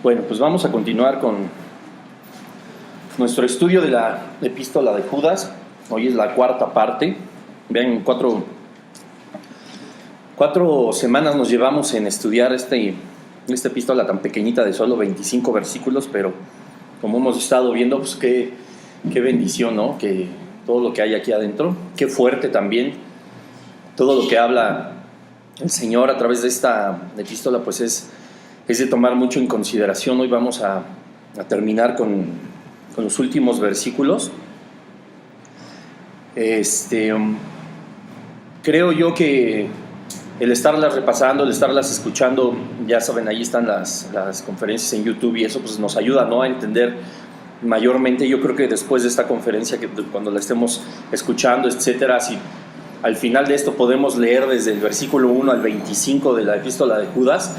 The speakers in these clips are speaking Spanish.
Bueno, pues vamos a continuar con nuestro estudio de la epístola de Judas. Hoy es la cuarta parte. Vean, cuatro semanas nos llevamos en estudiar esta epístola tan pequeñita de solo 25 versículos, pero como hemos estado viendo, pues qué bendición, ¿no? Que todo lo que hay aquí adentro, qué fuerte también, todo lo que habla el Señor a través de esta epístola, pues es de tomar mucho en consideración. Hoy vamos a terminar con los últimos versículos. Creo yo que el estarlas repasando, el estarlas escuchando, ya saben, ahí están las conferencias en YouTube y eso pues nos ayuda, ¿no?, a entender mayormente. Yo creo que después de esta conferencia, que cuando la estemos escuchando, etcétera, si al final de esto podemos leer desde el versículo 1 al 25 de la epístola de Judas,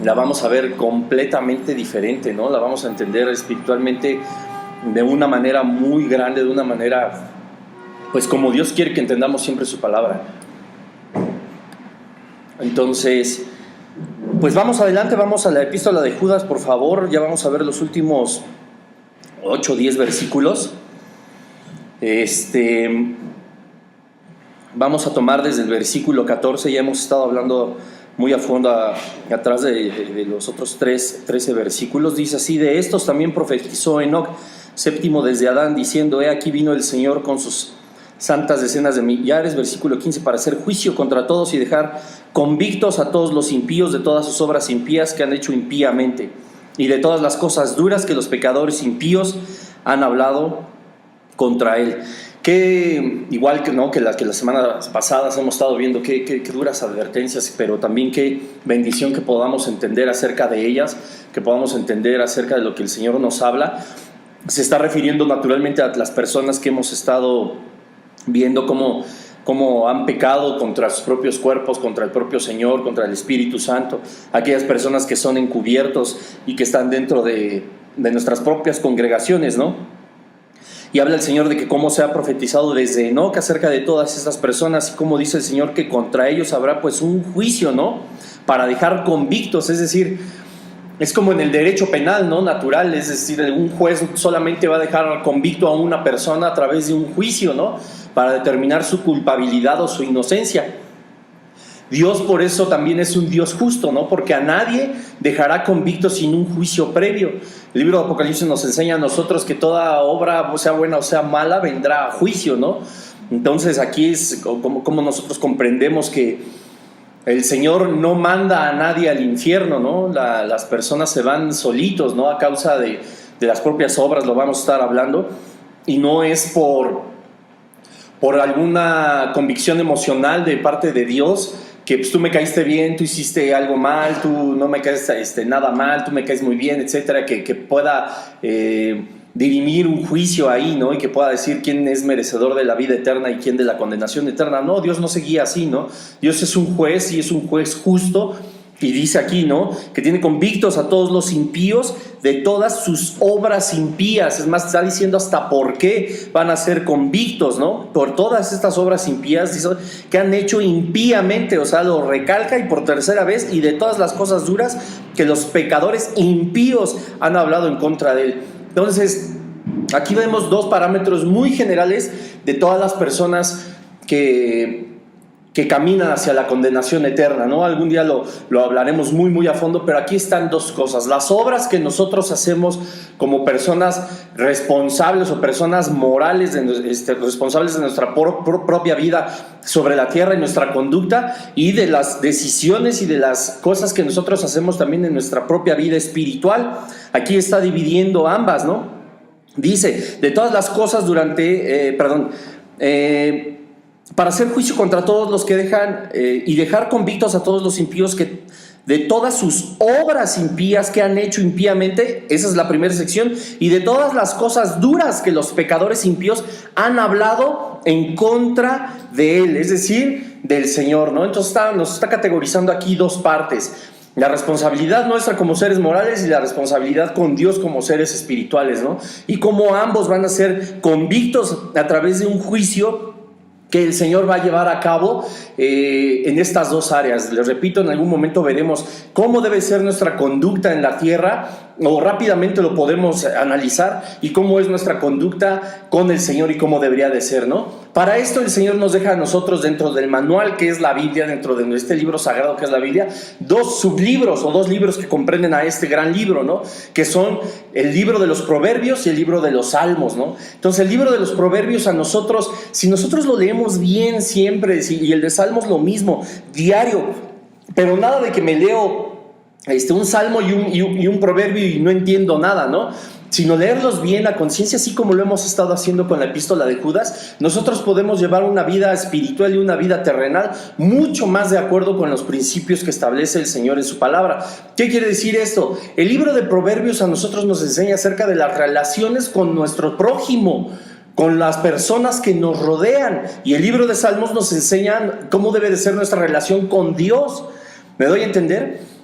la vamos a ver completamente diferente, ¿no? La vamos a entender espiritualmente de una manera muy grande, de una manera, pues como Dios quiere que entendamos siempre su palabra. Entonces, pues vamos adelante, vamos a la epístola de Judas, por favor. Ya vamos a ver los últimos 8 o 10 versículos. Vamos a tomar desde el versículo 14, ya hemos estado hablando muy a fondo atrás de los otros 13 versículos. Dice así: de estos también profetizó Enoc, séptimo desde Adán, diciendo: he aquí vino el Señor con sus santas decenas de millares, versículo 15, para hacer juicio contra todos y dejar convictos a todos los impíos de todas sus obras impías que han hecho impíamente, y de todas las cosas duras que los pecadores impíos han hablado contra él. Que igual que las semanas pasadas hemos estado viendo qué duras advertencias, pero también qué bendición que podamos entender acerca de ellas, que podamos entender acerca de lo que el Señor nos habla. Se está refiriendo naturalmente a las personas que hemos estado viendo cómo han pecado contra sus propios cuerpos, contra el propio Señor, contra el Espíritu Santo, aquellas personas que son encubiertos y que están dentro de nuestras propias congregaciones, ¿no? Y habla el Señor de que cómo se ha profetizado desde Enoc acerca de todas estas personas, y cómo dice el Señor que contra ellos habrá pues un juicio, ¿no?, para dejar convictos. Es decir, es como en el derecho penal, ¿no?, natural. Es decir, un juez solamente va a dejar convicto a una persona a través de un juicio, ¿no?, para determinar su culpabilidad o su inocencia. Dios por eso también es un Dios justo, ¿no?, porque a nadie dejará convicto sin un juicio previo. El libro de Apocalipsis nos enseña a nosotros que toda obra, sea buena o sea mala, vendrá a juicio, ¿no? Entonces aquí es como nosotros comprendemos que el Señor no manda a nadie al infierno, ¿no? Las personas se van solitos, ¿no?, a causa de las propias obras, lo vamos a estar hablando, y no es por alguna convicción emocional de parte de Dios, que pues tú me caíste bien, tú hiciste algo mal, tú no me caes nada mal, tú me caes muy bien, etcétera, que pueda dirimir un juicio ahí, ¿no?, y que pueda decir quién es merecedor de la vida eterna y quién de la condenación eterna. No, Dios no se guía así, ¿no? Dios es un juez y es un juez justo. Y dice aquí, ¿no?, que tiene convictos a todos los impíos de todas sus obras impías. Es más, está diciendo hasta por qué van a ser convictos, ¿no? Por todas estas obras impías, dice, que han hecho impíamente. O sea, lo recalca y por tercera vez: y de todas las cosas duras que los pecadores impíos han hablado en contra de él. Entonces, aquí vemos dos parámetros muy generales de todas las personas que caminan hacia la condenación eterna, ¿no? Algún día lo hablaremos muy, muy a fondo, pero aquí están dos cosas: las obras que nosotros hacemos como personas responsables o personas morales, responsables de nuestra propia vida sobre la tierra y nuestra conducta, y de las decisiones y de las cosas que nosotros hacemos también en nuestra propia vida espiritual. Aquí está dividiendo ambas, ¿no? Dice: de todas las cosas para hacer juicio contra todos los que dejan y dejar convictos a todos los impíos que de todas sus obras impías que han hecho impíamente. Esa es la primera sección. Y de todas las cosas duras que los pecadores impíos han hablado en contra de él, es decir, del Señor, ¿no? Entonces nos está categorizando aquí dos partes: la responsabilidad nuestra como seres morales y la responsabilidad con Dios como seres espirituales, ¿no? Y cómo ambos van a ser convictos a través de un juicio que el Señor va a llevar a cabo en estas dos áreas. Les repito, en algún momento veremos cómo debe ser nuestra conducta en la tierra o rápidamente lo podemos analizar, y cómo es nuestra conducta con el Señor y cómo debería de ser, ¿no? Para esto el Señor nos deja a nosotros, dentro del manual que es la Biblia, dentro de este libro sagrado que es la Biblia, 2 sublibros o 2 libros que comprenden a este gran libro, ¿no? Que son el libro de los Proverbios y el libro de los Salmos, ¿no? Entonces el libro de los Proverbios a nosotros, si nosotros lo leemos bien siempre, y el de Salmos lo mismo, diario, pero nada de que me leo un salmo y un proverbio y no entiendo nada, ¿no? Sino leerlos bien a conciencia, así como lo hemos estado haciendo con la epístola de Judas. Nosotros podemos llevar una vida espiritual y una vida terrenal mucho más de acuerdo con los principios que establece el Señor en su palabra. ¿Qué quiere decir esto? El libro de Proverbios a nosotros nos enseña acerca de las relaciones con nuestro prójimo, con las personas que nos rodean, y el libro de Salmos nos enseña cómo debe de ser nuestra relación con Dios. ¿Me doy a entender?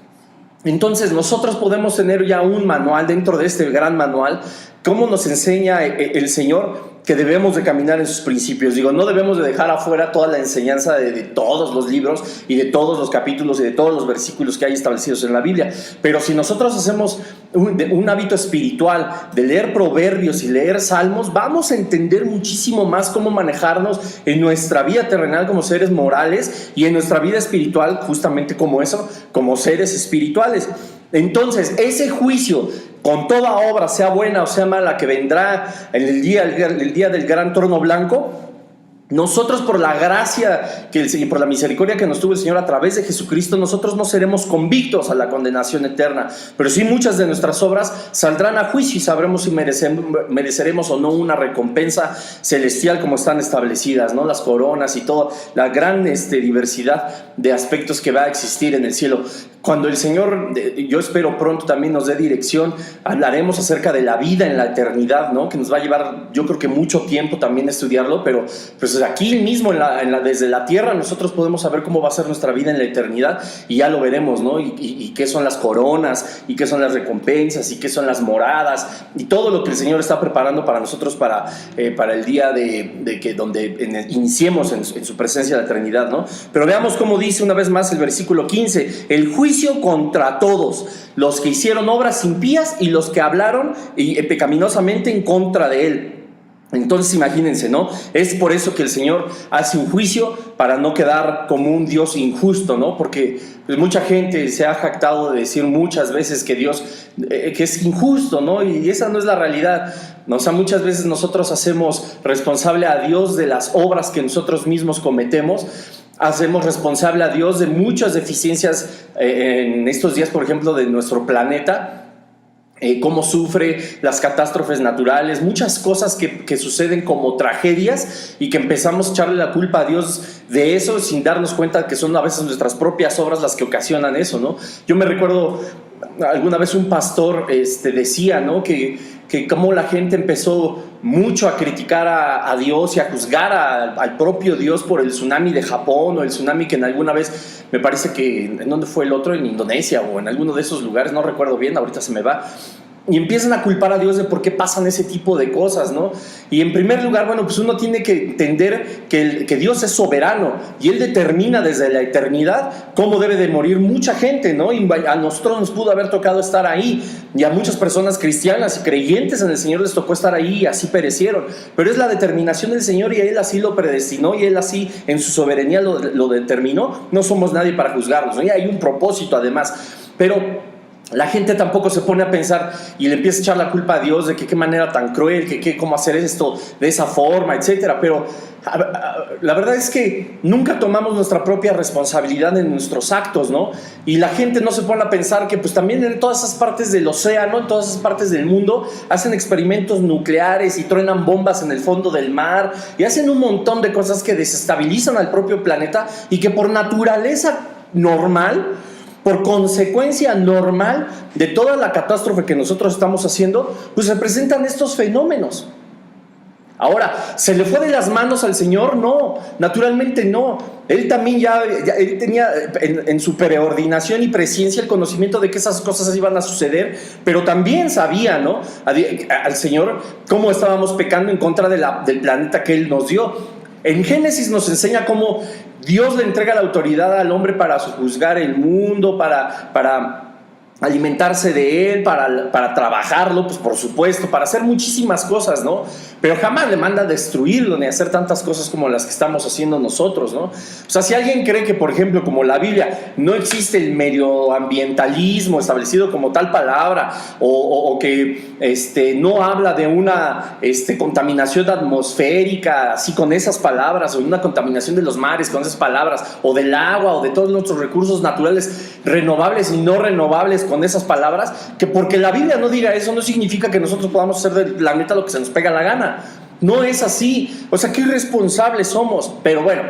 Entonces nosotros podemos tener ya un manual dentro de este gran manual, cómo nos enseña el Señor que debemos de caminar en sus principios. Digo, no debemos de dejar afuera toda la enseñanza de todos los libros y de todos los capítulos y de todos los versículos que hay establecidos en la Biblia, pero si nosotros hacemos un hábito espiritual de leer proverbios y leer salmos, vamos a entender muchísimo más cómo manejarnos en nuestra vida terrenal como seres morales y en nuestra vida espiritual justamente como eso, como seres espirituales. Entonces ese juicio con toda obra, sea buena o sea mala, que vendrá en el día del gran trono blanco, nosotros, por la gracia y por la misericordia que nos tuvo el Señor a través de Jesucristo, nosotros no seremos convictos a la condenación eterna, pero sí muchas de nuestras obras saldrán a juicio y sabremos si mereceremos o no una recompensa celestial como están establecidas, ¿no? Las coronas y toda la gran diversidad de aspectos que va a existir en el cielo. Cuando el Señor, yo espero pronto también nos dé dirección, hablaremos acerca de la vida en la eternidad, ¿no? Que nos va a llevar, yo creo que mucho tiempo también estudiarlo, pero pues aquí mismo desde la tierra nosotros podemos saber cómo va a ser nuestra vida en la eternidad, y ya lo veremos, ¿no? Y qué son las coronas, y qué son las recompensas, y qué son las moradas, y todo lo que el Señor está preparando para nosotros para el día donde iniciemos en su presencia la eternidad, ¿no? Pero veamos cómo dice una vez más el versículo 15: el juicio contra todos los que hicieron obras impías y los que hablaron pecaminosamente en contra de él. Entonces imagínense, ¿no? Es por eso que el Señor hace un juicio, para no quedar como un Dios injusto, ¿no? Porque pues, mucha gente se ha jactado de decir muchas veces que Dios que es injusto, ¿no? Y esa no es la realidad, ¿no? O sea, muchas veces nosotros hacemos responsable a Dios de las obras que nosotros mismos cometemos. Hacemos responsable a Dios de muchas deficiencias en estos días, por ejemplo, de nuestro planeta. Cómo sufre las catástrofes naturales, muchas cosas que suceden como tragedias, y que empezamos a echarle la culpa a Dios de eso sin darnos cuenta que son a veces nuestras propias obras las que ocasionan eso, ¿no? Yo me recuerdo alguna vez un pastor decía, ¿no? que como la gente empezó mucho a criticar a Dios y a juzgar al propio Dios por el tsunami de Japón, o el tsunami que en alguna vez, me parece que, ¿en dónde fue el otro? En Indonesia o en alguno de esos lugares, no recuerdo bien, ahorita se me va. Y empiezan a culpar a Dios de por qué pasan ese tipo de cosas, ¿no? Y en primer lugar, bueno, pues uno tiene que entender que Dios es soberano, y Él determina desde la eternidad cómo debe de morir mucha gente, ¿no? Y a nosotros nos pudo haber tocado estar ahí, y a muchas personas cristianas y creyentes en el Señor les tocó estar ahí, y así perecieron. Pero es la determinación del Señor, y Él así lo predestinó, y Él así en su soberanía lo determinó. No somos nadie para juzgarlos, ¿no? Y hay un propósito además, pero la gente tampoco se pone a pensar y le empieza a echar la culpa a Dios de que qué manera tan cruel, que cómo hacer esto de esa forma, etcétera. Pero la verdad es que nunca tomamos nuestra propia responsabilidad en nuestros actos, ¿no? Y la gente no se pone a pensar que pues también en todas esas partes del océano, en todas esas partes del mundo, hacen experimentos nucleares y truenan bombas en el fondo del mar, y hacen un montón de cosas que desestabilizan al propio planeta, y que por naturaleza normal, por consecuencia normal de toda la catástrofe que nosotros estamos haciendo, pues se presentan estos fenómenos. Ahora, ¿se le fue de las manos al Señor? No, naturalmente no. Él también él tenía en su preordinación y presciencia el conocimiento de que esas cosas iban a suceder, pero también sabía, ¿no? Al Señor cómo estábamos pecando en contra del planeta que Él nos dio. En Génesis nos enseña cómo Dios le entrega la autoridad al hombre para juzgar el mundo, para alimentarse de él, para trabajarlo, pues por supuesto, para hacer muchísimas cosas, ¿no? Pero jamás le manda a destruirlo ni a hacer tantas cosas como las que estamos haciendo nosotros, ¿no? O sea, si alguien cree que, por ejemplo, como la Biblia, no existe el medioambientalismo establecido como tal palabra, o que no habla de una contaminación atmosférica, así con esas palabras, o una contaminación de los mares con esas palabras, o del agua, o de todos nuestros recursos naturales renovables y no renovables con esas palabras, que porque la Biblia no diga eso no significa que nosotros podamos hacer del planeta lo que se nos pega la gana. No es así. O sea, qué irresponsables somos. Pero bueno,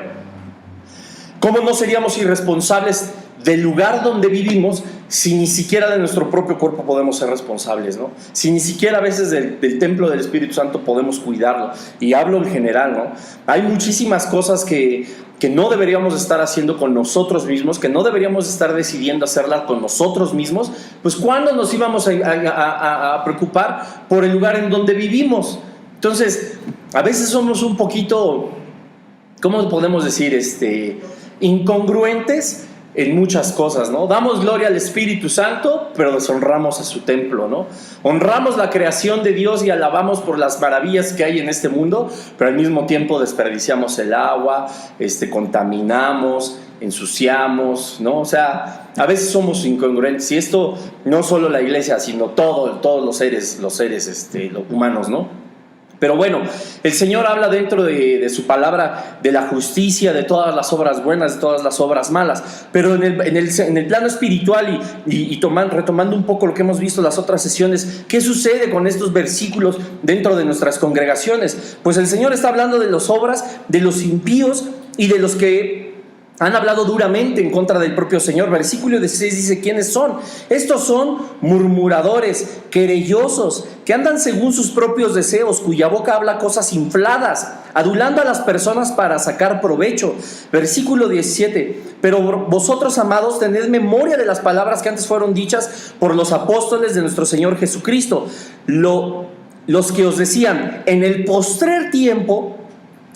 ¿cómo no seríamos irresponsables del lugar donde vivimos si ni siquiera de nuestro propio cuerpo podemos ser responsables, ¿no? Si ni siquiera a veces del templo del Espíritu Santo podemos cuidarlo. Y hablo en general, ¿no? Hay muchísimas cosas que no deberíamos estar haciendo con nosotros mismos, que no deberíamos estar decidiendo hacerlas con nosotros mismos. Pues ¿cuándo nos íbamos a preocupar por el lugar en donde vivimos? Entonces, a veces somos un poquito, ¿cómo podemos decir? Incongruentes en muchas cosas, ¿no? Damos gloria al Espíritu Santo, pero deshonramos a su templo, ¿no? Honramos la creación de Dios y alabamos por las maravillas que hay en este mundo, pero al mismo tiempo desperdiciamos el agua, contaminamos, ensuciamos, ¿no? O sea, a veces somos incongruentes, y esto no solo la iglesia, sino todos los seres los humanos, ¿no? Pero bueno, el Señor habla dentro de su palabra de la justicia, de todas las obras buenas, de todas las obras malas. Pero en el plano espiritual y retomando un poco lo que hemos visto en las otras sesiones, ¿qué sucede con estos versículos dentro de nuestras congregaciones? Pues el Señor está hablando de las obras de los impíos y de los que han hablado duramente en contra del propio Señor. Versículo 16 dice: ¿quiénes son? Estos son murmuradores, querellosos, que andan según sus propios deseos, cuya boca habla cosas infladas, adulando a las personas para sacar provecho. Versículo 17: pero vosotros, amados, tened memoria de las palabras que antes fueron dichas por los apóstoles de nuestro Señor Jesucristo, los que os decían: en el postrer tiempo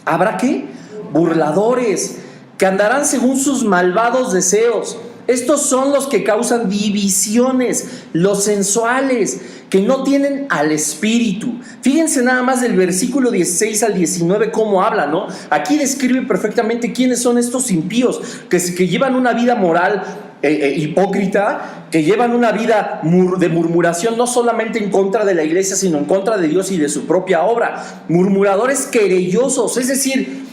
habrá ¿qué? Burladores, que andarán según sus malvados deseos. Estos son los que causan divisiones, los sensuales, que no tienen al Espíritu. Fíjense nada más del versículo 16 al 19 cómo habla, ¿no? Aquí describe perfectamente quiénes son estos impíos, que llevan una vida moral hipócrita, que llevan una vida de murmuración, no solamente en contra de la iglesia, sino en contra de Dios y de su propia obra. Murmuradores querellosos, es decir,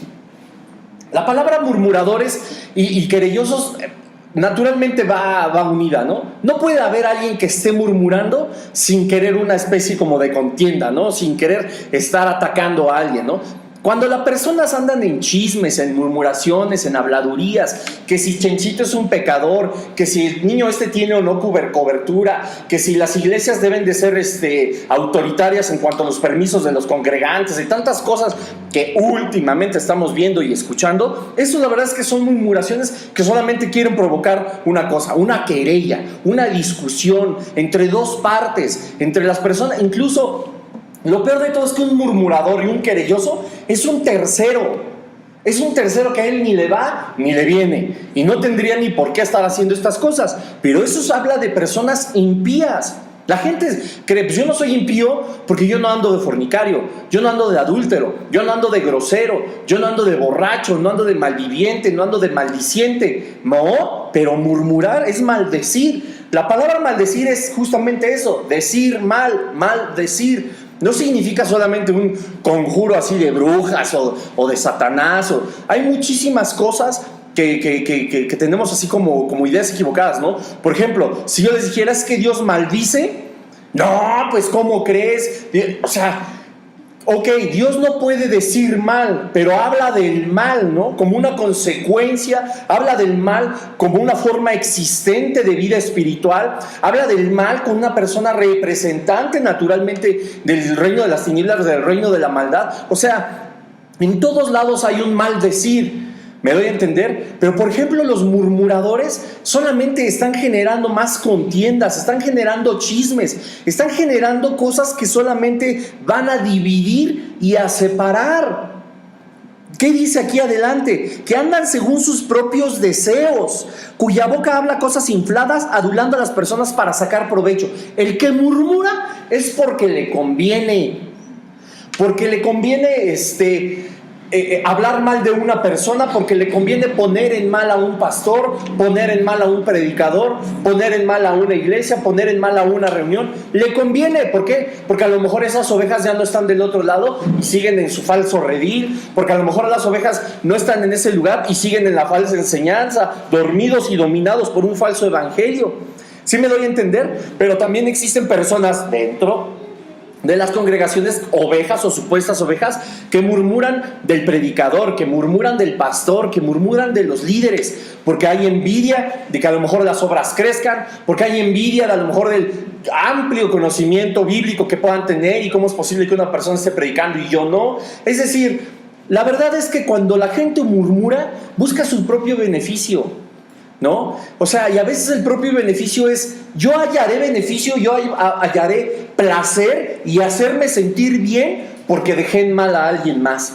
la palabra murmuradores y querellosos naturalmente va unida, ¿no? No puede haber alguien que esté murmurando sin querer una especie como de contienda, ¿no? Sin querer estar atacando a alguien, ¿no? Cuando las personas andan en chismes, en murmuraciones, en habladurías, que si Chenchito es un pecador, que si el niño tiene o no cobertura, que si las iglesias deben de ser autoritarias en cuanto a los permisos de los congregantes y tantas cosas que últimamente estamos viendo y escuchando, eso la verdad es que son murmuraciones que solamente quieren provocar una cosa, una querella, una discusión entre dos partes, entre las personas. Incluso lo peor de todo es que un murmurador y un querelloso es un tercero que a él ni le va ni le viene, y no tendría ni por qué estar haciendo estas cosas. Pero eso habla de personas impías. La gente cree: pues yo no soy impío porque yo no ando de fornicario, yo no ando de adúltero, yo no ando de grosero, yo no ando de borracho, no ando de malviviente, no ando de maldiciente. No, pero murmurar es maldecir. La palabra maldecir es justamente eso: decir mal, maldecir. No significa solamente un conjuro así de brujas o de Satanás. Hay muchísimas cosas que tenemos así como ideas equivocadas, ¿no? Por ejemplo, si yo les dijera: es que Dios maldice, no, pues ¿cómo crees? O sea, ok, Dios no puede decir mal, pero habla del mal, ¿no? Como una consecuencia, habla del mal como una forma existente de vida espiritual, habla del mal como una persona representante naturalmente del reino de las tinieblas, del reino de la maldad. O sea, en todos lados hay un maldecir. ¿Me doy a entender? Pero por ejemplo, los murmuradores solamente están generando más contiendas, están generando chismes, están generando cosas que solamente van a dividir y a separar. ¿Qué dice aquí adelante? Que andan según sus propios deseos, cuya boca habla cosas infladas, adulando a las personas para sacar provecho. El que murmura es porque le conviene. Porque le conviene hablar mal de una persona, porque le conviene poner en mal a un pastor, poner en mal a un predicador, poner en mal a una iglesia, poner en mal a una reunión. Le conviene, ¿por qué? Porque a lo mejor esas ovejas ya no están del otro lado y siguen en su falso redil, porque a lo mejor las ovejas no están en ese lugar y siguen en la falsa enseñanza, dormidos y dominados por un falso evangelio. ¿Sí me doy a entender? Pero también existen personas dentro de las congregaciones, ovejas o supuestas ovejas, que murmuran del predicador, que murmuran del pastor, que murmuran de los líderes, porque hay envidia de que a lo mejor las obras crezcan, porque hay envidia de a lo mejor del amplio conocimiento bíblico que puedan tener y cómo es posible que una persona esté predicando y yo no. Es decir, la verdad es que cuando la gente murmura, busca su propio beneficio, ¿no? O sea, y a veces el propio beneficio es: yo hallaré beneficio, yo hallaré placer y hacerme sentir bien porque dejé en mal a alguien más.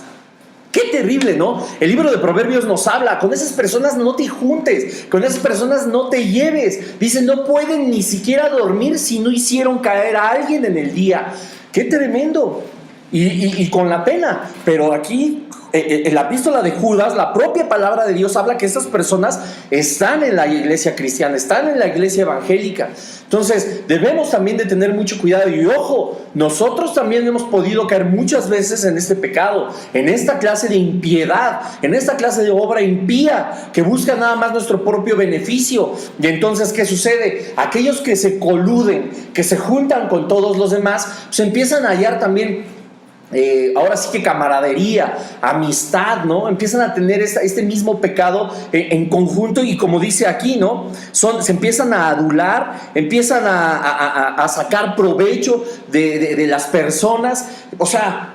Qué terrible, ¿no? El libro de Proverbios nos habla: con esas personas no te juntes, con esas personas no te lleves. Dice, no pueden ni siquiera dormir si no hicieron caer a alguien en el día. Qué tremendo. Y con la pena, pero aquí en la epístola de Judas, la propia palabra de Dios habla que estas personas están en la iglesia cristiana, están en la iglesia evangélica. Entonces debemos también de tener mucho cuidado. Y ojo, nosotros también hemos podido caer muchas veces en este pecado, en esta clase de impiedad, en esta clase de obra impía que busca nada más nuestro propio beneficio. Y entonces, ¿qué sucede? Aquellos que se coluden, que se juntan con todos los demás, se empiezan a hallar también ahora sí que camaradería, amistad, ¿no? Empiezan a tener este mismo pecado en conjunto, y como dice aquí, ¿no? Se empiezan a adular, empiezan a sacar provecho de las personas. O sea,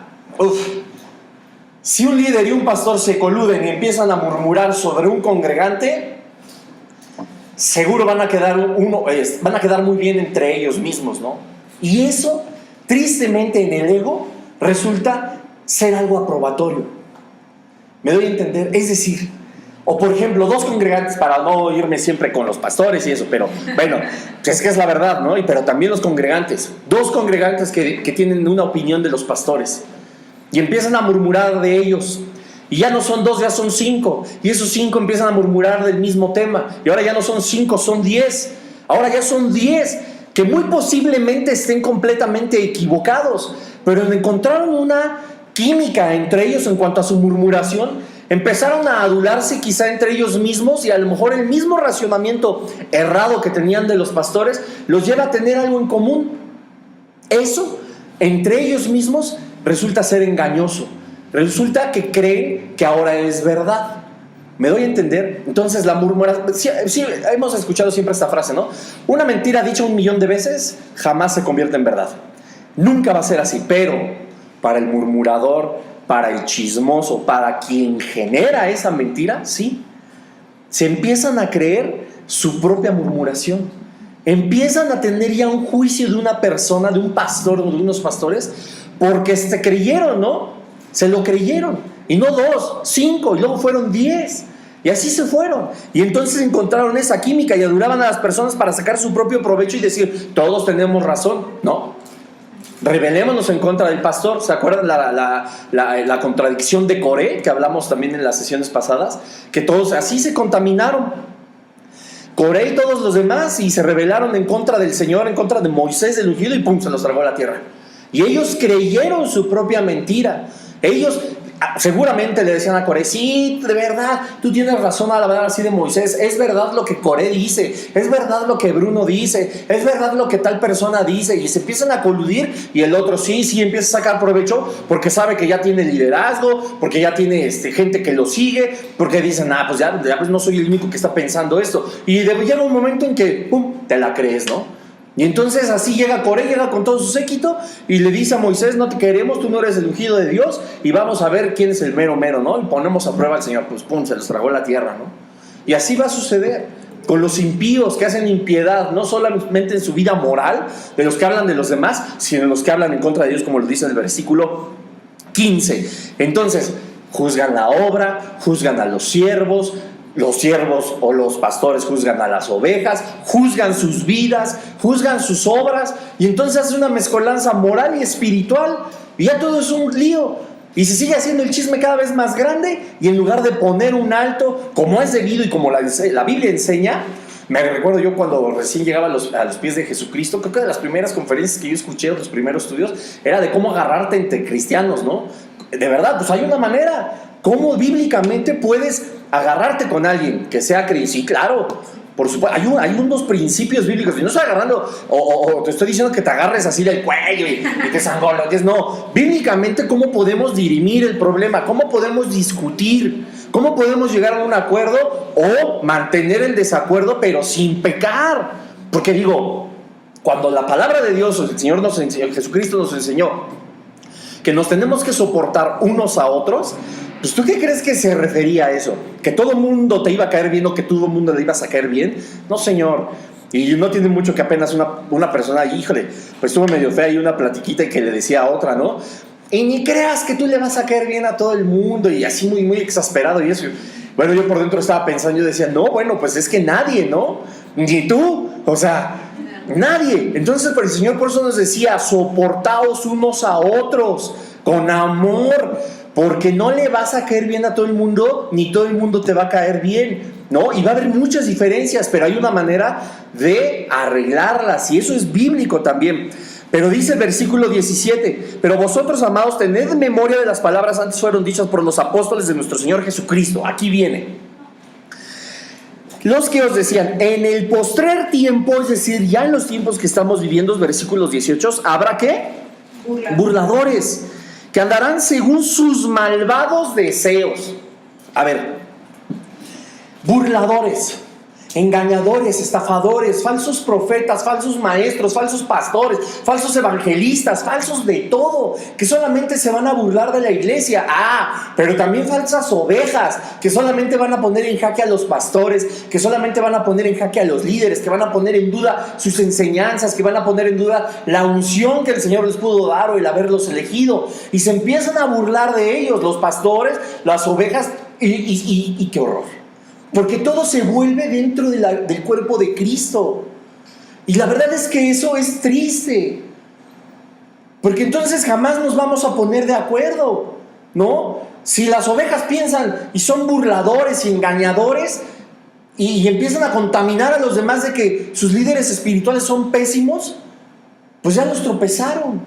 si un líder y un pastor se coluden y empiezan a murmurar sobre un congregante, seguro van a quedar muy bien entre ellos mismos, ¿no? Y eso, tristemente, en el ego resulta ser algo aprobatorio. ¿Me doy a entender? Es decir, o por ejemplo, dos congregantes, para no irme siempre con los pastores y eso, pero bueno, es que es la verdad, ¿no? Pero también los congregantes, dos congregantes que tienen una opinión de los pastores y empiezan a murmurar de ellos. Y ya no son dos, ya son 5. Y esos 5 empiezan a murmurar del mismo tema. Y ahora ya no son 5, son 10. Ahora ya son 10 que muy posiblemente estén completamente equivocados, pero encontraron una química entre ellos en cuanto a su murmuración. Empezaron a adularse quizá entre ellos mismos, y a lo mejor el mismo racionamiento errado que tenían de los pastores los lleva a tener algo en común. Eso, entre ellos mismos, resulta ser engañoso. Resulta que creen que ahora es verdad. ¿Me doy a entender? Entonces la murmuración, sí, hemos escuchado siempre esta frase, ¿no? Una mentira dicha 1,000,000 de veces jamás se convierte en verdad. Nunca va a ser así, pero para el murmurador, para el chismoso, para quien genera esa mentira, sí. Se empiezan a creer su propia murmuración. Empiezan a tener ya un juicio de una persona, de un pastor o de unos pastores, porque se creyeron, ¿no? Se lo creyeron. Y no 2, 5, y luego fueron 10. Y así se fueron. Y entonces encontraron esa química y adulaban a las personas para sacar su propio provecho y decir, todos tenemos razón. No. Rebelémonos en contra del pastor. ¿Se acuerdan la contradicción de Coré, que hablamos también en las sesiones pasadas? Que todos así se contaminaron. Coré y todos los demás, y se rebelaron en contra del Señor, en contra de Moisés, del ungido, y pum, se los tragó a la tierra. Y ellos creyeron su propia mentira. Ellos seguramente le decían a Coré, sí, de verdad, tú tienes razón al hablar así de Moisés, es verdad lo que Coré dice, es verdad lo que Bruno dice, es verdad lo que tal persona dice, y se empiezan a coludir, y el otro sí empieza a sacar provecho, porque sabe que ya tiene liderazgo, porque ya tiene gente que lo sigue, porque dicen, pues ya pues no soy el único que está pensando esto, y llega un momento en que, pum, te la crees, ¿no? Y entonces así llega Coré, llega con todo su séquito y le dice a Moisés, no te queremos, tú no eres el ungido de Dios, y vamos a ver quién es el mero, ¿no? Y ponemos a prueba al Señor, pues pum, se los tragó la tierra, ¿no? Y así va a suceder con los impíos que hacen impiedad, no solamente en su vida moral, de los que hablan de los demás, sino en los que hablan en contra de Dios, como lo dice en el versículo 15. Entonces, juzgan la obra, juzgan a los siervos o los pastores juzgan a las ovejas, juzgan sus vidas, juzgan sus obras, y entonces hace una mezcolanza moral y espiritual, y ya todo es un lío. Y se sigue haciendo el chisme cada vez más grande, y en lugar de poner un alto, como es debido y como la Biblia enseña. Me recuerdo yo cuando recién llegaba a los pies de Jesucristo, creo que de las primeras conferencias que yo escuché, los primeros estudios, era de cómo agarrarte entre cristianos, ¿no? De verdad, pues hay una manera. ¿Cómo bíblicamente puedes agarrarte con alguien que sea creyente? Sí, claro, por supuesto, hay unos principios bíblicos, y no estoy agarrando, o te estoy diciendo que te agarres así del cuello y te zangolotes, no. Bíblicamente, ¿cómo podemos dirimir el problema? ¿Cómo podemos discutir? ¿Cómo podemos llegar a un acuerdo o mantener el desacuerdo pero sin pecar? Porque digo, cuando la palabra de Dios, el Señor nos enseñó, Jesucristo nos enseñó que nos tenemos que soportar unos a otros, pues ¿tú qué crees que se refería a eso? ¿Que todo el mundo te iba a caer bien o que todo el mundo le ibas a caer bien? No, señor. Y no tiene mucho que apenas una persona, híjole, pues estuvo medio fea y una platiquita y que le decía a otra, ¿no? Y ni creas que tú le vas a caer bien a todo el mundo, y así muy, muy exasperado y eso. Bueno, yo por dentro estaba pensando, yo decía, no, bueno, pues es que nadie, ¿no? Ni tú, o sea, nadie. Entonces, pero el Señor por eso nos decía, soportaos unos a otros con amor, porque no le vas a caer bien a todo el mundo, ni todo el mundo te va a caer bien, ¿no? Y va a haber muchas diferencias, pero hay una manera de arreglarlas, y eso es bíblico también. Pero dice el versículo 17, pero vosotros, amados, tened memoria de las palabras antes fueron dichas por los apóstoles de nuestro Señor Jesucristo. Aquí viene. Los que os decían, en el postrer tiempo, es decir, ya en los tiempos que estamos viviendo, versículos 18, ¿habrá qué? Burladores, que andarán según sus malvados deseos. A ver, burladores, engañadores, estafadores, falsos profetas, falsos maestros, falsos pastores, falsos evangelistas, falsos de todo, que solamente se van a burlar de la iglesia. Pero también falsas ovejas, que solamente van a poner en jaque a los pastores, que solamente van a poner en jaque a los líderes, que van a poner en duda sus enseñanzas, que van a poner en duda la unción que el Señor les pudo dar o el haberlos elegido, y se empiezan a burlar de ellos, los pastores, las ovejas, y qué horror. Porque todo se vuelve dentro del cuerpo de Cristo. Y la verdad es que eso es triste. Porque entonces jamás nos vamos a poner de acuerdo, ¿no? Si las ovejas piensan y son burladores y engañadores y empiezan a contaminar a los demás de que sus líderes espirituales son pésimos, pues ya los tropezaron.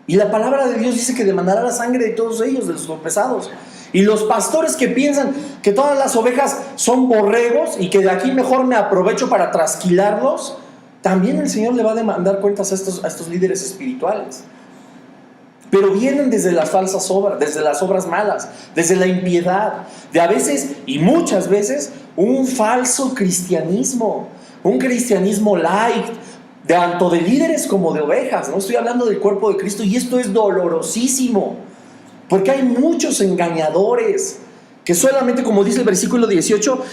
Y la palabra de Dios dice que demandará la sangre de todos ellos, de los tropezados. Y los pastores que piensan que todas las ovejas son borregos y que de aquí mejor me aprovecho para trasquilarlos, también el Señor le va a demandar cuentas a estos líderes espirituales. Pero vienen desde las falsas obras, desde las obras malas, desde la impiedad, de a veces y muchas veces un falso cristianismo, un cristianismo light, tanto de líderes como de ovejas, ¿no? Estoy hablando del cuerpo de Cristo, y esto es dolorosísimo. Porque hay muchos engañadores que solamente, como dice el versículo 18,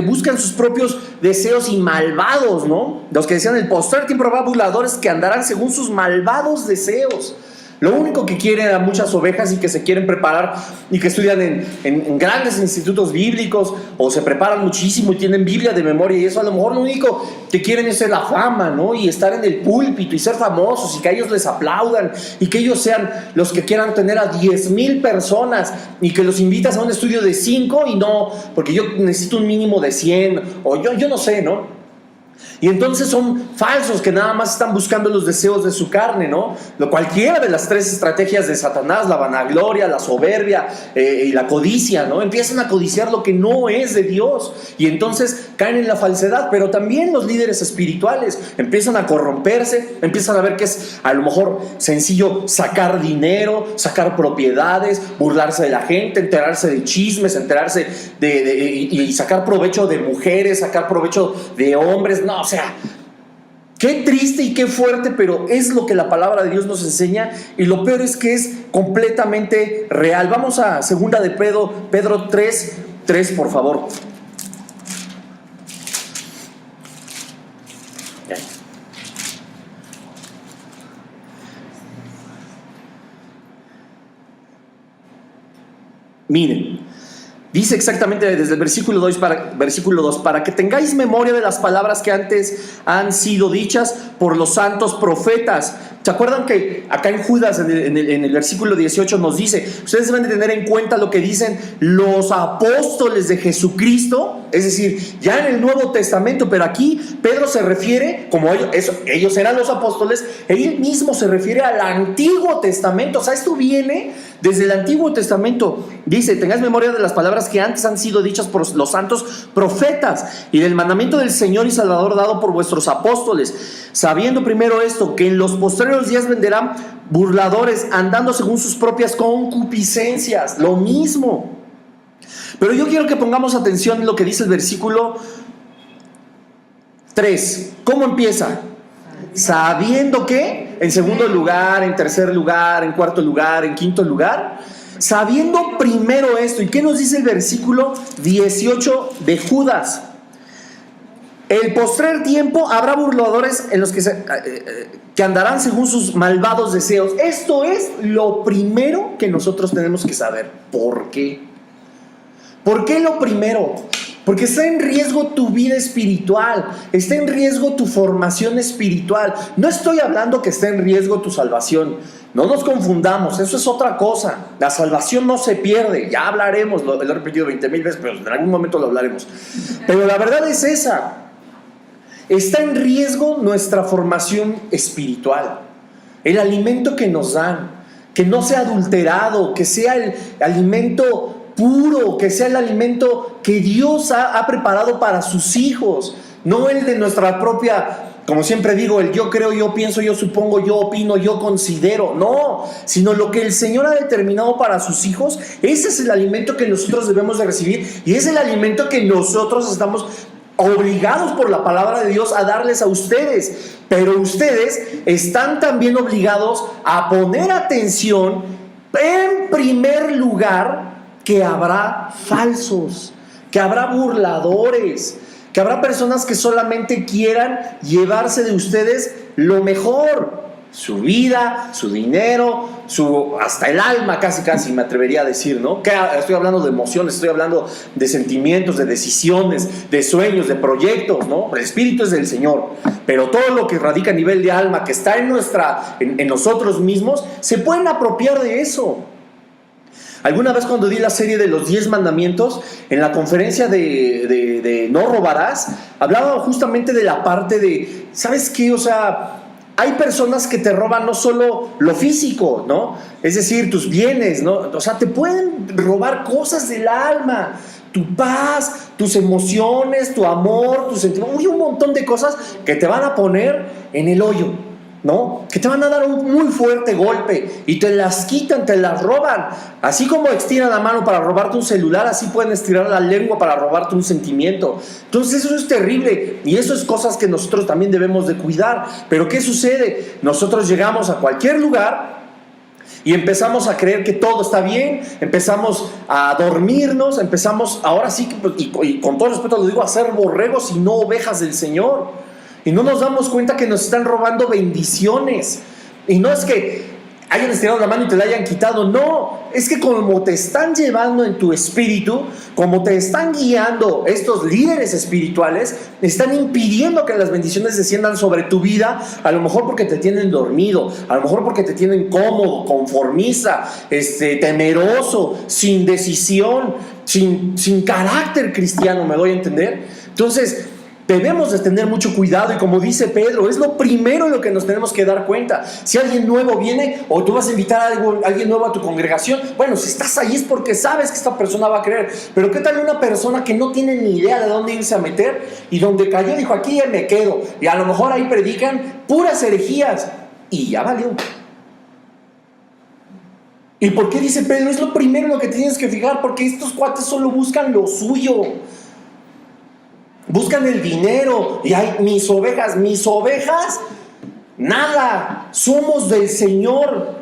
buscan sus propios deseos y malvados, ¿no? Los que decían, el postrer tiempo habrá burladores que andarán según sus malvados deseos. Lo único que quieren a muchas ovejas y que se quieren preparar y que estudian en grandes institutos bíblicos o se preparan muchísimo y tienen Biblia de memoria, y eso a lo mejor lo único que quieren es ser la fama, ¿no? Y estar en el púlpito y ser famosos y que a ellos les aplaudan y que ellos sean los que quieran tener a 10,000 personas y que los invitas a un estudio de 5 y no, porque yo necesito un mínimo de 100 o yo no sé, ¿no? Y entonces son falsos que nada más están buscando los deseos de su carne, ¿no? Cualquiera de las 3 estrategias de Satanás, la vanagloria, la soberbia y la codicia, ¿no? Empiezan a codiciar lo que no es de Dios y entonces caen en la falsedad. Pero también los líderes espirituales empiezan a corromperse, empiezan a ver que es a lo mejor sencillo sacar dinero, sacar propiedades, burlarse de la gente, enterarse de chismes, enterarse y sacar provecho de mujeres, sacar provecho de hombres. No, o sea, qué triste y qué fuerte, pero es lo que la palabra de Dios nos enseña, y lo peor es que es completamente real. Vamos a segunda de Pedro 3, por favor. Miren, dice exactamente desde el versículo 2, para que tengáis memoria de las palabras que antes han sido dichas por los santos profetas. ¿Se acuerdan que acá en Judas, en el versículo 18 nos dice, ustedes deben de tener en cuenta lo que dicen los apóstoles de Jesucristo? Es decir, ya en el Nuevo Testamento, pero aquí Pedro se refiere, como ellos eran los apóstoles, él mismo se refiere al Antiguo Testamento. O sea, esto viene desde el Antiguo Testamento. Dice, tengáis memoria de las palabras que antes han sido dichas por los santos profetas y del mandamiento del Señor y Salvador dado por vuestros apóstoles, sabiendo primero esto, que en los postreros días vendrán burladores andando según sus propias concupiscencias. Lo mismo. Pero yo quiero que pongamos atención en lo que dice el versículo 3. ¿Cómo empieza? Sabiendo que, en segundo lugar, en tercer lugar, en cuarto lugar, en quinto lugar, sabiendo primero esto. ¿Y qué nos dice el versículo 18 de Judas? El postrer tiempo habrá burladores en los que andarán según sus malvados deseos. Esto es lo primero que nosotros tenemos que saber. ¿Por qué? ¿Por qué lo primero? Porque está en riesgo tu vida espiritual, está en riesgo tu formación espiritual. No estoy hablando que esté en riesgo tu salvación. No nos confundamos, eso es otra cosa. La salvación no se pierde, ya hablaremos, lo he repetido 20,000 veces, pero en algún momento lo hablaremos. Pero la verdad es esa. Está en riesgo nuestra formación espiritual. El alimento que nos dan, que no sea adulterado, que sea el alimento puro, que sea el alimento que Dios ha preparado para sus hijos, no el de nuestra propia, como siempre digo, el yo creo, yo pienso, yo supongo, yo opino, yo considero. No, sino lo que el Señor ha determinado para sus hijos. Ese es el alimento que nosotros debemos de recibir y es el alimento que nosotros estamos obligados por la palabra de Dios a darles a ustedes. Pero ustedes están también obligados a poner atención en primer lugar que habrá falsos, que habrá burladores, que habrá personas que solamente quieran llevarse de ustedes lo mejor, su vida, su dinero, hasta el alma, casi me atrevería a decir, ¿no? Que estoy hablando de emociones, estoy hablando de sentimientos, de decisiones, de sueños, de proyectos, ¿no? El espíritu es del Señor, pero todo lo que radica a nivel de alma, que está en nosotros mismos, se pueden apropiar de eso. Alguna vez cuando di la serie de los 10 mandamientos, en la conferencia de no robarás, hablaba justamente de la parte de, ¿sabes qué? O sea, hay personas que te roban no solo lo físico, ¿no? Es decir, tus bienes, ¿no? O sea, te pueden robar cosas del alma, tu paz, tus emociones, tu amor, tus sentimientos, un montón de cosas que te van a poner en el hoyo, ¿no? Que te van a dar un muy fuerte golpe y te las quitan, te las roban. Así como estiran la mano para robarte un celular, así pueden estirar la lengua para robarte un sentimiento. Entonces eso es terrible y eso es cosas que nosotros también debemos de cuidar. Pero ¿qué sucede? Nosotros llegamos a cualquier lugar y empezamos a creer que todo está bien, empezamos a dormirnos, empezamos, ahora sí, y con todo respeto lo digo, a ser borregos y no ovejas del Señor. Y no nos damos cuenta que nos están robando bendiciones. Y no es que hayan estirado la mano y te la hayan quitado. No, es que como te están llevando en tu espíritu, como te están guiando estos líderes espirituales, están impidiendo que las bendiciones desciendan sobre tu vida. A lo mejor porque te tienen dormido, a lo mejor porque te tienen cómodo, conformista, temeroso, sin decisión, sin carácter cristiano, ¿me doy a entender? Entonces debemos de tener mucho cuidado y como dice Pedro, es lo primero en lo que nos tenemos que dar cuenta. Si alguien nuevo viene o tú vas a invitar a alguien nuevo a tu congregación, bueno, si estás ahí es porque sabes que esta persona va a creer. Pero ¿qué tal una persona que no tiene ni idea de dónde irse a meter y donde cayó dijo, aquí ya me quedo? Y a lo mejor ahí predican puras herejías y ya valió. ¿Y por qué dice Pedro? Es lo primero en lo que tienes que fijar, porque estos cuates solo buscan lo suyo. Buscan el dinero y hay mis ovejas, nada, somos del Señor.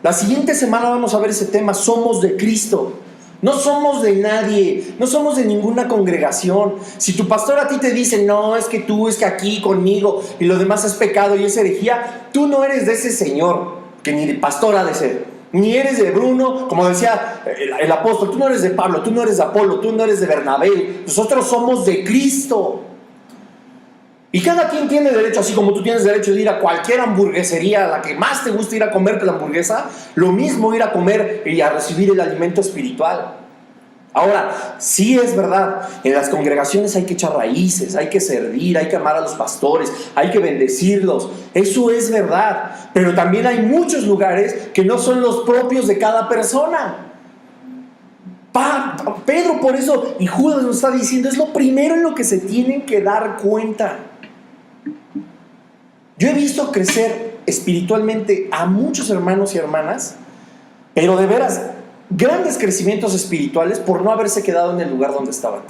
La siguiente semana vamos a ver ese tema, somos de Cristo. No somos de nadie, no somos de ninguna congregación. Si tu pastor a ti te dice, no, es que tú, es que aquí conmigo y lo demás es pecado y es herejía, tú no eres de ese Señor, que ni de pastor ha de ser. ni eres de Bruno, como decía el apóstol, tú no eres de Pablo, tú no eres de Apolo, tú no eres de Bernabé, nosotros somos de Cristo. Y cada quien tiene derecho, así como tú tienes derecho de ir a cualquier hamburguesería, a la que más te gusta ir a comer que la hamburguesa, lo mismo ir a comer y a recibir el alimento espiritual. Ahora, sí es verdad, en las congregaciones hay que echar raíces, hay que servir, hay que amar a los pastores, hay que bendecirlos, eso es verdad, pero también hay muchos lugares que no son los propios de cada persona. Pedro por eso, y Judas nos está diciendo, es lo primero en lo que se tienen que dar cuenta. Yo he visto crecer espiritualmente a muchos hermanos y hermanas, pero de veras, grandes crecimientos espirituales por no haberse quedado en el lugar donde estaban.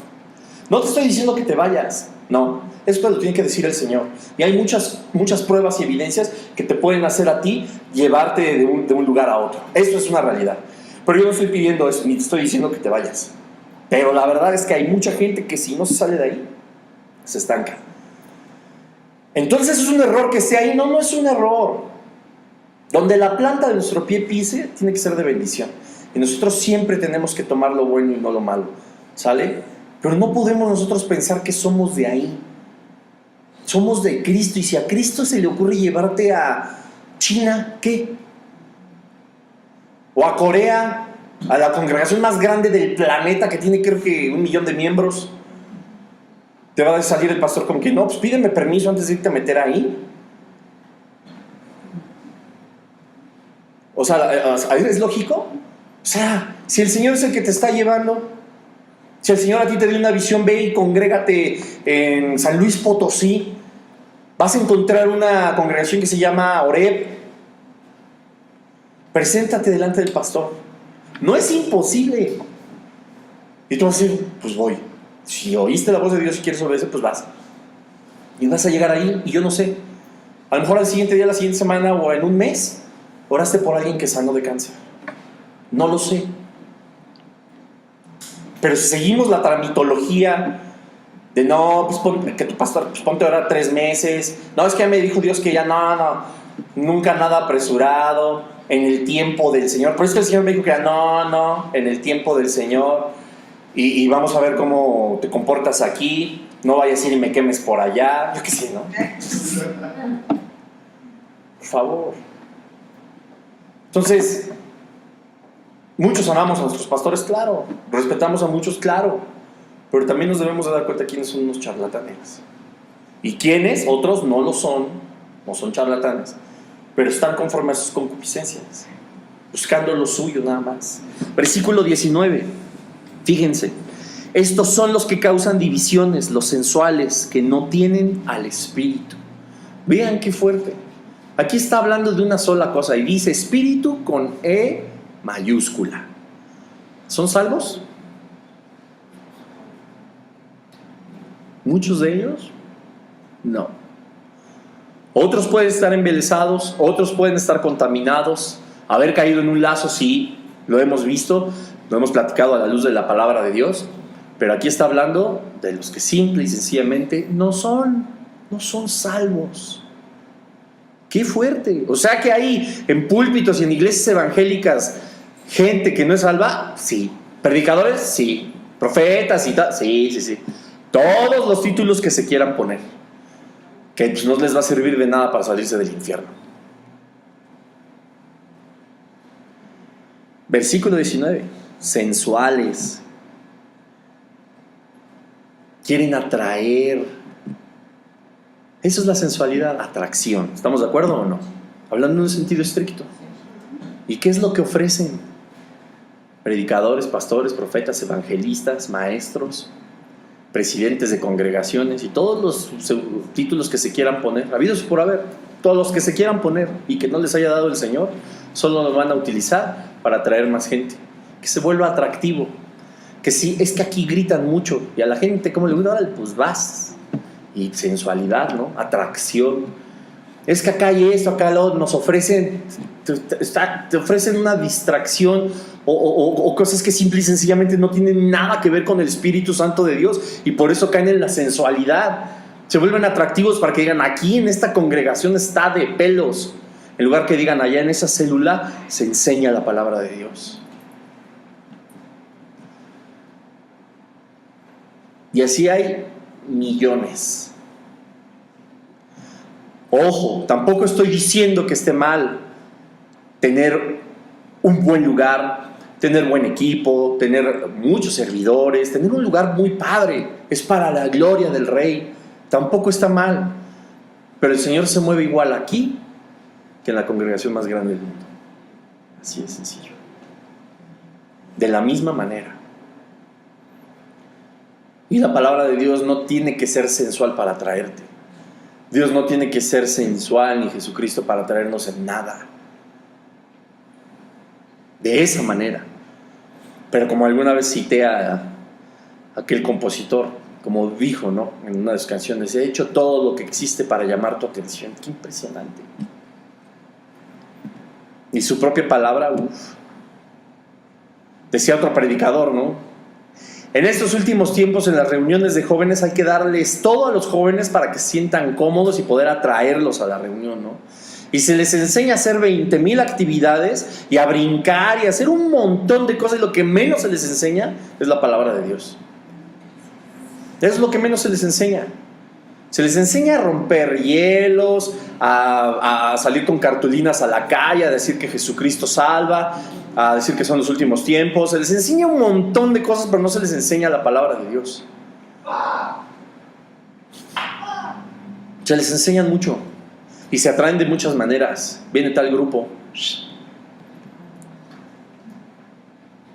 No te estoy diciendo que te vayas, no, esto lo tiene que decir el Señor. Y hay muchas pruebas y evidencias que te pueden hacer a ti llevarte de un lugar a otro. Esto es una realidad. Pero yo no estoy pidiendo eso, ni te estoy diciendo que te vayas. Pero la verdad es que hay mucha gente que si no se sale de ahí, se estanca. Entonces es un error que esté ahí. No es un error. Donde la planta de nuestro pie pise, tiene que ser de bendición. Y nosotros siempre tenemos que tomar lo bueno y no lo malo, ¿sale? Pero no podemos nosotros pensar que somos de ahí. Somos de Cristo. Y si a Cristo se le ocurre llevarte a China, ¿qué? O a Corea, a la congregación más grande del planeta que tiene creo que 1 millón de miembros, te va a salir el pastor como que no, pues pídeme permiso antes de irte a meter ahí. O sea, ¿es lógico? O sea, si el Señor es el que te está llevando, si el Señor a ti te dio una visión, ve y congrégate en San Luis Potosí, vas a encontrar una congregación que se llama Oreb. Preséntate delante del pastor. No es imposible. Y tú vas a decir, pues voy. Si oíste la voz de Dios y quieres obedecer, pues vas. Y vas a llegar ahí, y yo no sé. A lo mejor al siguiente día, la siguiente semana o en un mes, oraste por alguien que sanó de cáncer. No lo sé. Pero si seguimos la tramitología de no, pues que tu pastor, pues ponte a orar 3 meses. No, es que ya me dijo Dios que ya no, nunca nada apresurado, en el tiempo del Señor. Por eso el Señor me dijo que ya no, en el tiempo del Señor. Y vamos a ver cómo te comportas aquí. No vayas a ir y me quemes por allá. Yo qué sé, ¿no? Por favor. Entonces, muchos amamos a nuestros pastores, claro. Respetamos a muchos, claro. Pero también nos debemos de dar cuenta quiénes son unos charlatanes. Y quiénes, otros no lo son, no son charlatanes, pero están conforme a sus concupiscencias, buscando lo suyo nada más. Versículo 19. Fíjense, estos son los que causan divisiones, los sensuales, que no tienen al Espíritu. Vean qué fuerte. Aquí está hablando de una sola cosa y dice Espíritu con E mayúscula. ¿Son salvos? ¿Muchos de ellos? No. Otros pueden estar embelesados, otros pueden estar contaminados, haber caído en un lazo, sí, lo hemos visto, lo hemos platicado a la luz de la palabra de Dios, pero aquí está hablando de los que simple y sencillamente no son salvos. ¡Qué fuerte! O sea que hay en púlpitos y en iglesias evangélicas gente que no es salva, sí. Predicadores, sí. Profetas y tal, sí. Todos los títulos que se quieran poner, que pues no les va a servir de nada para salirse del infierno. Versículo 19. Sensuales. Quieren atraer. Eso es la sensualidad, atracción. ¿Estamos de acuerdo o no? Hablando en un sentido estricto. ¿Y qué es lo que ofrecen? Predicadores, pastores, profetas, evangelistas, maestros, presidentes de congregaciones y todos los títulos que se quieran poner, habidos por haber, todos los que se quieran poner y que no les haya dado el Señor, solo los van a utilizar para atraer más gente, que se vuelva atractivo, que sí, es que aquí gritan mucho y a la gente, ¿cómo le gusta? Pues vas, y sensualidad, ¿no? Atracción, es que acá hay esto, acá lo otro, nos ofrecen, te ofrecen una distracción o cosas que simple y sencillamente no tienen nada que ver con el Espíritu Santo de Dios y por eso caen en la sensualidad. Se vuelven atractivos para que digan, aquí en esta congregación está de pelos. En lugar que digan allá en esa célula, se enseña la palabra de Dios. Y así hay millones. Ojo, tampoco estoy diciendo que esté mal tener un buen lugar, tener buen equipo, tener muchos servidores, tener un lugar muy padre. Es para la gloria del Rey. Tampoco está mal. Pero el Señor se mueve igual aquí que en la congregación más grande del mundo. Así de sencillo. De la misma manera. Y la palabra de Dios no tiene que ser sensual para atraerte. Dios no tiene que ser sensual ni Jesucristo para atraernos en nada. De esa manera. Pero como alguna vez cité a aquel compositor, como dijo, ¿no?, en una de sus canciones, he hecho todo lo que existe para llamar tu atención. Qué impresionante. Y su propia palabra, decía otro predicador, ¿no? En estos últimos tiempos, en las reuniones de jóvenes, hay que darles todo a los jóvenes para que se sientan cómodos y poder atraerlos a la reunión, ¿no? Y se les enseña a hacer 20,000 actividades y a brincar y a hacer un montón de cosas, y lo que menos se les enseña es la palabra de Dios. Eso es lo que menos se les enseña. Se les enseña a romper hielos, a salir con cartulinas a la calle, a decir que Jesucristo salva, a decir que son los últimos tiempos. Se les enseña un montón de cosas, pero no se les enseña la palabra de Dios. Se les enseñan mucho y se atraen de muchas maneras. Viene tal grupo,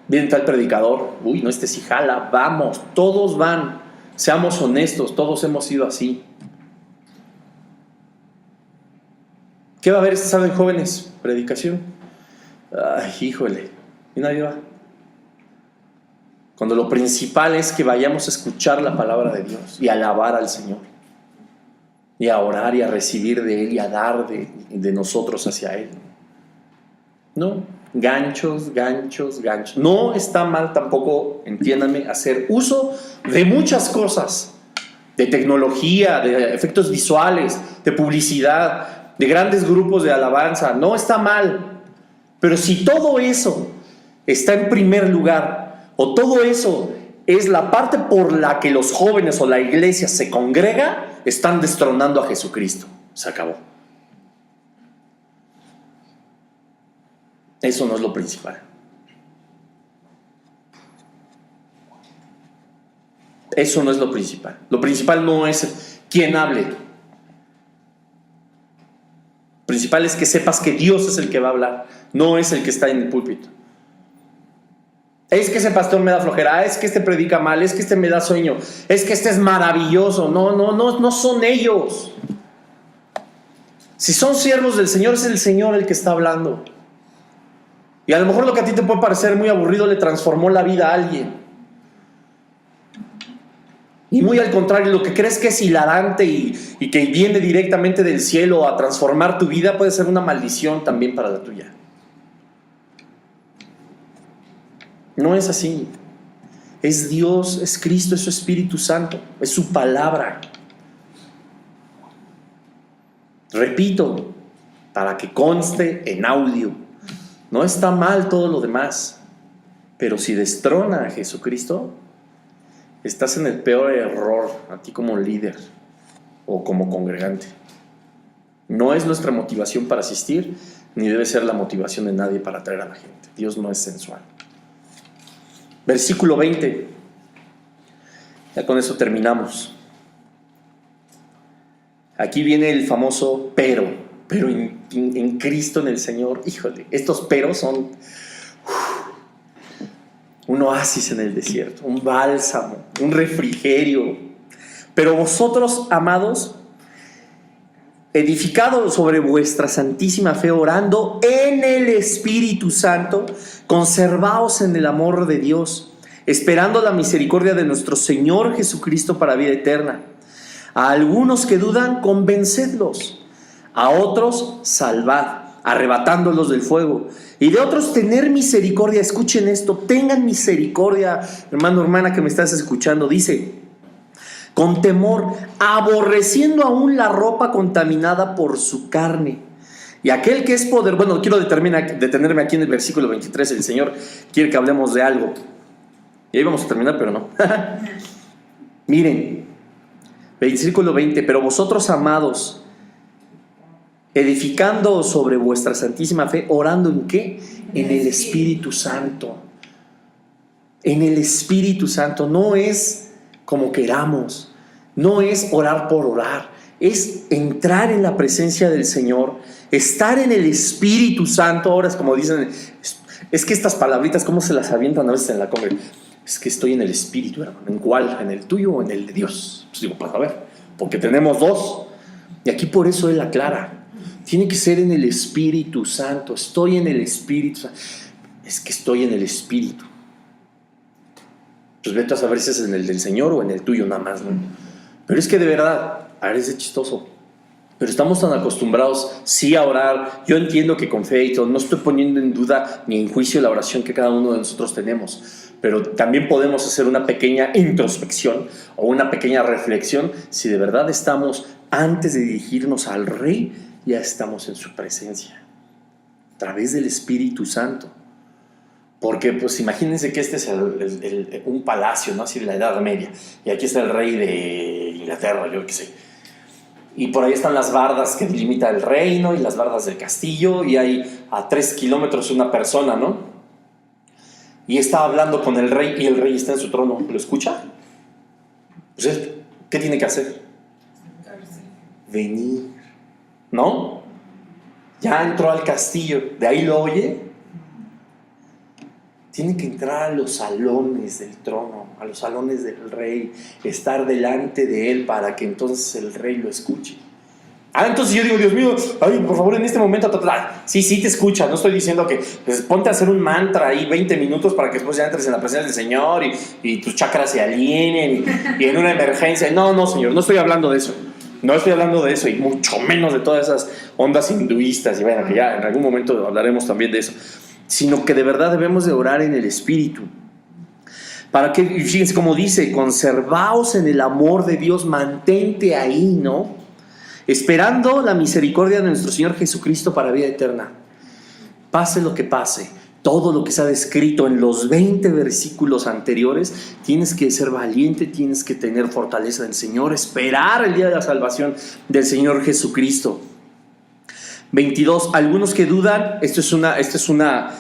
viene tal predicador, no, este sí jala, vamos, todos van. Seamos honestos, todos hemos sido así. ¿Qué va a haber este sábado en jóvenes? Predicación. Ay, híjole, y nadie va. Cuando lo principal es que vayamos a escuchar la palabra de Dios y a alabar al Señor, y a orar y a recibir de Él y a dar de nosotros hacia Él. No, ganchos. No está mal tampoco, entiéndanme, hacer uso de muchas cosas, de tecnología, de efectos visuales, de publicidad, de grandes grupos de alabanza. No está mal, pero si todo eso está en primer lugar, o todo eso es la parte por la que los jóvenes o la iglesia se congrega, están destronando a Jesucristo. Se acabó. Eso no es lo principal. Eso no es lo principal. Lo principal no es quién hable. Lo principal es que sepas que Dios es el que va a hablar, no es el que está en el púlpito. Es que ese pastor me da flojera, es que este predica mal, es que este me da sueño, es que este es maravilloso. No son ellos. Si son siervos del Señor, es el Señor el que está hablando. Y a lo mejor lo que a ti te puede parecer muy aburrido le transformó la vida a alguien. Y muy al contrario, lo que crees que es hilarante y que viene directamente del cielo a transformar tu vida puede ser una maldición también para la tuya. No es así. Es Dios, es Cristo, es su Espíritu Santo, es su palabra. Repito, para que conste en audio. No está mal todo lo demás, pero si destrona a Jesucristo, estás en el peor error, a ti como líder o como congregante. No es nuestra motivación para asistir, ni debe ser la motivación de nadie para atraer a la gente. Dios no es sensual. Versículo 20. Ya con eso terminamos. Aquí viene el famoso pero en Cristo, en el Señor. Híjole, estos peros son un oasis en el desierto, un bálsamo, un refrigerio. Pero vosotros, amados, edificados sobre vuestra santísima fe, orando en el Espíritu Santo, conservaos en el amor de Dios, esperando la misericordia de nuestro Señor Jesucristo para vida eterna. A algunos que dudan, convencedlos; a otros, salvad, arrebatándolos del fuego; y de otros, tener misericordia. Escuchen esto, tengan misericordia, hermano, hermana que me estás escuchando. Dice, con temor, aborreciendo aún la ropa contaminada por su carne, Y aquel que es poder, bueno, quiero detenerme aquí en el versículo 23, el Señor quiere que hablemos de algo. Y ahí vamos a terminar, pero no. Miren, versículo 20, pero vosotros, amados, edificando sobre vuestra santísima fe, orando ¿en qué? En el Espíritu Santo. En el Espíritu Santo. No es como queramos, no es orar por orar, es entrar en la presencia del Señor, estar en el Espíritu Santo. Ahora es como dicen, es que estas palabritas, ¿cómo se las avientan a veces en la congre? Es que estoy en el Espíritu, hermano. ¿En cuál? ¿En el tuyo o en el de Dios? Pues digo, pues a ver, porque tenemos dos. Y aquí por eso Él aclara. Tiene que ser en el Espíritu Santo. Estoy en el Espíritu Santo. Es que estoy en el Espíritu. Pues vete a saber si es en el del Señor o en el tuyo nada más, ¿no? Pero es que de verdad, a ver, es chistoso. Pero estamos tan acostumbrados, sí, a orar. Yo entiendo que con fe y todo, no estoy poniendo en duda ni en juicio la oración que cada uno de nosotros tenemos. Pero también podemos hacer una pequeña introspección o una pequeña reflexión si de verdad estamos, antes de dirigirnos al Rey, ya estamos en su presencia, a través del Espíritu Santo. Porque pues imagínense que este es un palacio, ¿no? Así de la Edad Media, y aquí está el rey de Inglaterra, yo qué sé. Y por ahí están las bardas que delimita el reino y las bardas del castillo, y hay a 3 kilómetros una persona, ¿no? Y está hablando con el rey y el rey está en su trono. ¿Lo escucha? Pues él, ¿qué tiene que hacer? Venir, ¿no? Ya entró al castillo, de ahí lo oye. Tiene que entrar a los salones del trono, a los salones del rey, estar delante de él para que entonces el rey lo escuche. Entonces yo digo, Dios mío, ay, por favor, en este momento, sí te escucha. No estoy diciendo que pues, ponte a hacer un mantra ahí 20 minutos para que después ya entres en la presencia del Señor y tus chakras se alineen y en una emergencia. No, Señor, no estoy hablando de eso. No estoy hablando de eso, y mucho menos de todas esas ondas hinduistas, y bueno, que ya en algún momento hablaremos también de eso. Sino que de verdad debemos de orar en el Espíritu. Para que, fíjense cómo dice, conservaos en el amor de Dios, mantente ahí, ¿no? Esperando la misericordia de nuestro Señor Jesucristo para vida eterna. Pase lo que pase, todo lo que se ha descrito en los 20 versículos anteriores, tienes que ser valiente, tienes que tener fortaleza del Señor, esperar el día de la salvación del Señor Jesucristo. 22. Algunos que dudan, esto es una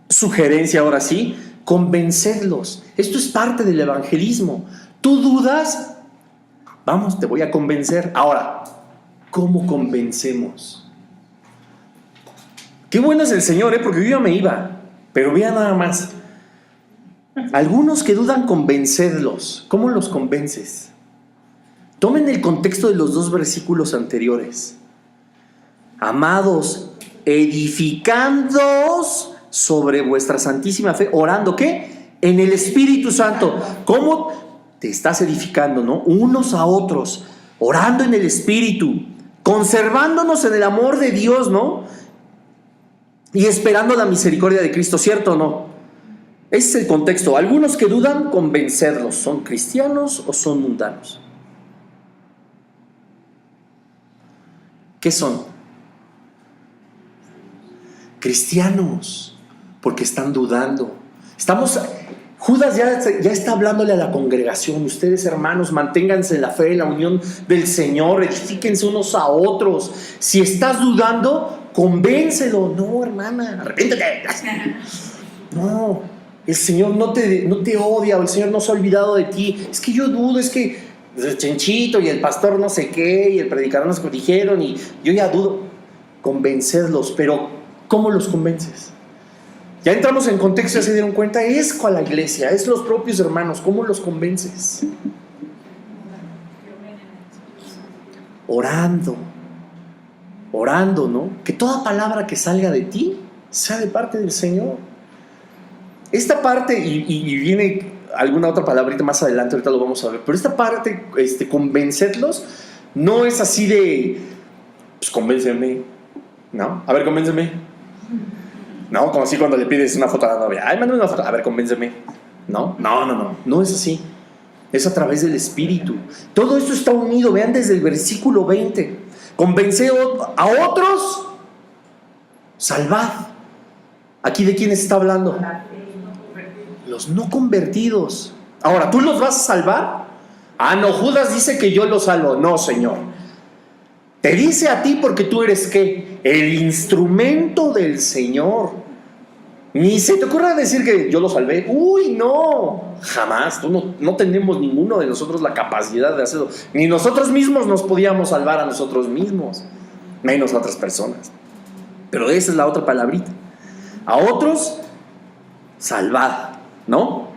sugerencia ahora sí, convencerlos. Esto es parte del evangelismo. ¿Tú dudas? Vamos, te voy a convencer. Ahora, ¿cómo convencemos? Qué bueno es el Señor, porque yo ya me iba, pero vea nada más. Algunos que dudan, convencerlos. ¿Cómo los convences? Tomen el contexto de los 2 versículos anteriores. Amados, edificándoos sobre vuestra santísima fe, orando, ¿qué? En el Espíritu Santo. ¿Cómo te estás edificando, no? Unos a otros, orando en el Espíritu, conservándonos en el amor de Dios, ¿no? Y esperando la misericordia de Cristo, ¿cierto o no? Ese es el contexto. Algunos que dudan, convencerlos. ¿Son cristianos o son mundanos? ¿Qué son? Cristianos, porque están dudando. Judas ya está hablándole a la congregación. Ustedes, hermanos, manténganse en la fe, en la unión del Señor, edifíquense unos a otros. Si estás dudando, convéncelo. No, hermana, arrepiéntete. No, el Señor no te odia, o el Señor no se ha olvidado de ti. Es que yo dudo, es que el Chenchito y el pastor no sé qué, y el predicador no sé qué dijeron, y yo ya dudo. Convencerlos, pero ¿cómo los convences? Ya entramos en contexto, ya se dieron cuenta, es con la iglesia, es los propios hermanos. ¿Cómo los convences? Orando, ¿no? Que toda palabra que salga de ti sea de parte del Señor. Esta parte, y viene alguna otra palabrita más adelante, ahorita lo vamos a ver, pero esta parte, convencerlos, no es así de, pues convénceme, ¿no? A ver, convénceme. No, como así cuando le pides una foto a la novia. Ay, mándame una foto. A ver, convénceme. No es así. Es a través del Espíritu. Todo esto está unido, vean desde el versículo 20. Convence a otros salvad. ¿Aquí de quién está hablando? Los no convertidos. Ahora, ¿tú los vas a salvar? Ah, no, Judas dice que yo los salvo. No, Señor. Te dice a ti porque tú eres ¿qué? El instrumento del Señor. Ni se te ocurra decir que yo lo salvé. Uy, no. Jamás. No tenemos ninguno de nosotros la capacidad de hacerlo. Ni nosotros mismos nos podíamos salvar a nosotros mismos. Menos a otras personas. Pero esa es la otra palabrita. A otros, salvad, ¿no?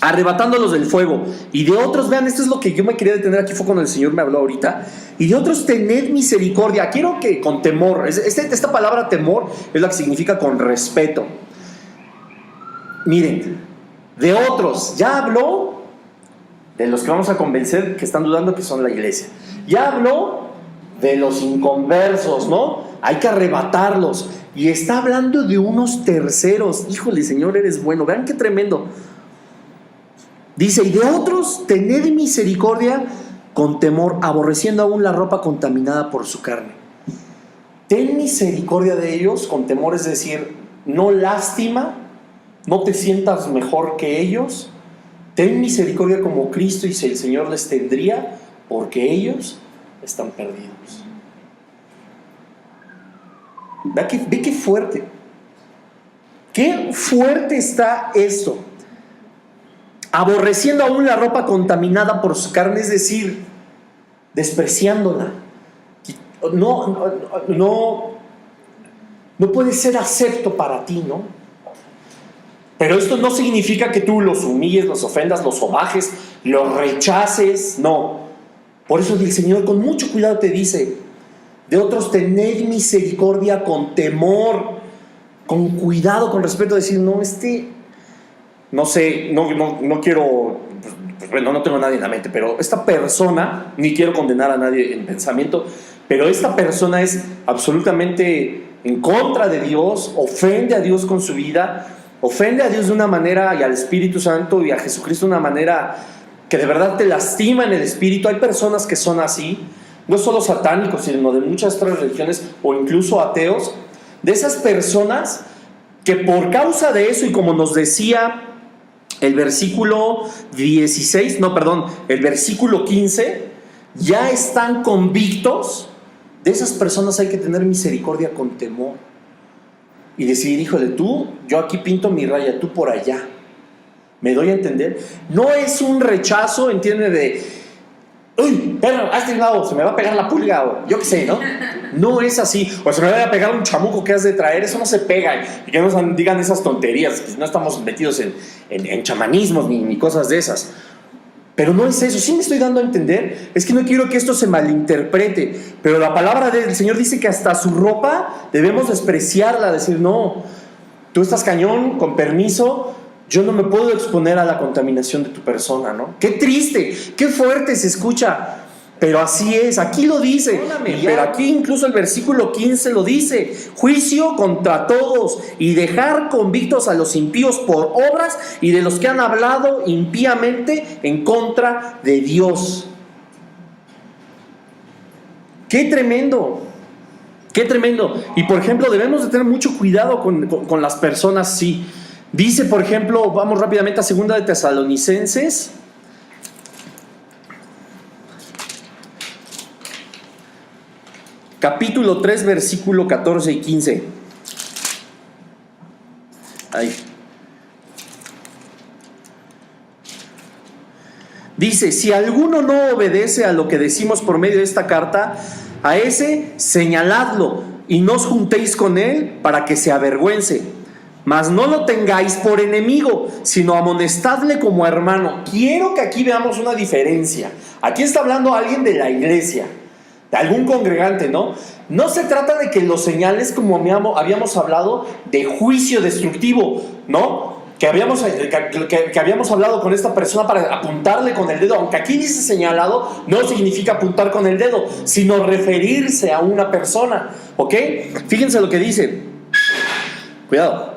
Arrebatándolos del fuego. Y de otros, vean, esto es lo que yo me quería detener aquí, fue cuando el Señor me habló ahorita. Y de otros, tened misericordia. Quiero que con temor, esta palabra temor es la que significa con respeto. Miren, de otros, ya habló de los que vamos a convencer que están dudando que son la iglesia. Ya habló de los inconversos, ¿no? Hay que arrebatarlos. Y está hablando de unos terceros. Híjole, Señor, eres bueno. Vean qué tremendo. Dice, y de otros, tened misericordia con temor, aborreciendo aún la ropa contaminada por su carne. Ten misericordia de ellos con temor, es decir, no lástima, no te sientas mejor que ellos. Ten misericordia como Cristo y si el Señor les tendría, porque ellos están perdidos. Ve qué fuerte. Qué fuerte está esto. Aborreciendo aún la ropa contaminada por su carne, es decir, despreciándola. No puede ser acepto para ti, ¿no? Pero esto no significa que tú los humilles, los ofendas, los sobajes, los rechaces, no. Por eso el Señor con mucho cuidado te dice, de otros tened misericordia con temor, con cuidado, con respeto, decir, no sé, no quiero, bueno, no tengo a nadie en la mente, pero esta persona, ni quiero condenar a nadie en pensamiento, pero esta persona es absolutamente en contra de Dios, ofende a Dios con su vida, ofende a Dios de una manera y al Espíritu Santo y a Jesucristo de una manera que de verdad te lastima en el espíritu. Hay personas que son así, no solo satánicos, sino de muchas otras religiones o incluso ateos, de esas personas que por causa de eso, y como nos decía el versículo 15, ya están convictos. De esas personas hay que tener misericordia con temor y decir, híjole, yo aquí pinto mi raya, tú por allá. ¿Me doy a entender? No es un rechazo, entiende, de uy, pero hazte un lado, se me va a pegar la pulga, o yo qué sé, ¿no? No es así. O se me va a pegar un chamuco que has de traer, eso no se pega. Y que no digan esas tonterías, que no estamos metidos en chamanismos ni cosas de esas. Pero no es eso. Sí me estoy dando a entender. Es que no quiero que esto se malinterprete. Pero la palabra del Señor dice que hasta su ropa debemos despreciarla. Decir, no, tú estás cañón, con permiso. Yo no me puedo exponer a la contaminación de tu persona, ¿no? Qué triste, qué fuerte se escucha. Pero así es, aquí lo dice. Pero aquí incluso el versículo 15 lo dice. Juicio contra todos y dejar convictos a los impíos por obras y de los que han hablado impíamente en contra de Dios. ¡Qué tremendo! ¡Qué tremendo! Y por ejemplo, debemos de tener mucho cuidado con las personas, sí. Dice, por ejemplo, vamos rápidamente a 2 de Tesalonicenses. Capítulo 3, versículo 14 y 15. Ahí. Dice, si alguno no obedece a lo que decimos por medio de esta carta, a ese señaladlo y no os juntéis con él para que se avergüence. Mas no lo tengáis por enemigo, sino amonestadle como hermano. Quiero que aquí veamos una diferencia. Aquí está hablando alguien de la iglesia, de algún congregante, ¿no? No se trata de que lo señales como habíamos hablado de juicio destructivo, ¿no? Que habíamos hablado con esta persona para apuntarle con el dedo. Aunque aquí dice señalado, no significa apuntar con el dedo, sino referirse a una persona, ¿ok? Fíjense lo que dice. Cuidado.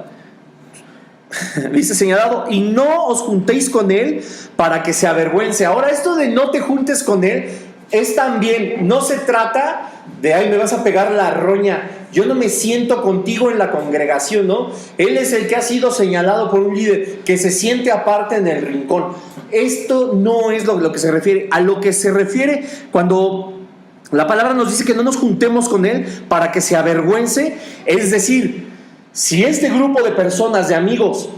Dice señalado, y no os juntéis con él para que se avergüence. Ahora, esto de no te juntes con él es también, no se trata de ahí me vas a pegar la roña, yo no me siento contigo en la congregación, ¿no? Él es el que ha sido señalado por un líder, que se siente aparte en el rincón. Esto no es lo que se refiere. A lo que se refiere cuando la palabra nos dice que no nos juntemos con él para que se avergüence, es decir, si este grupo de personas, de amigos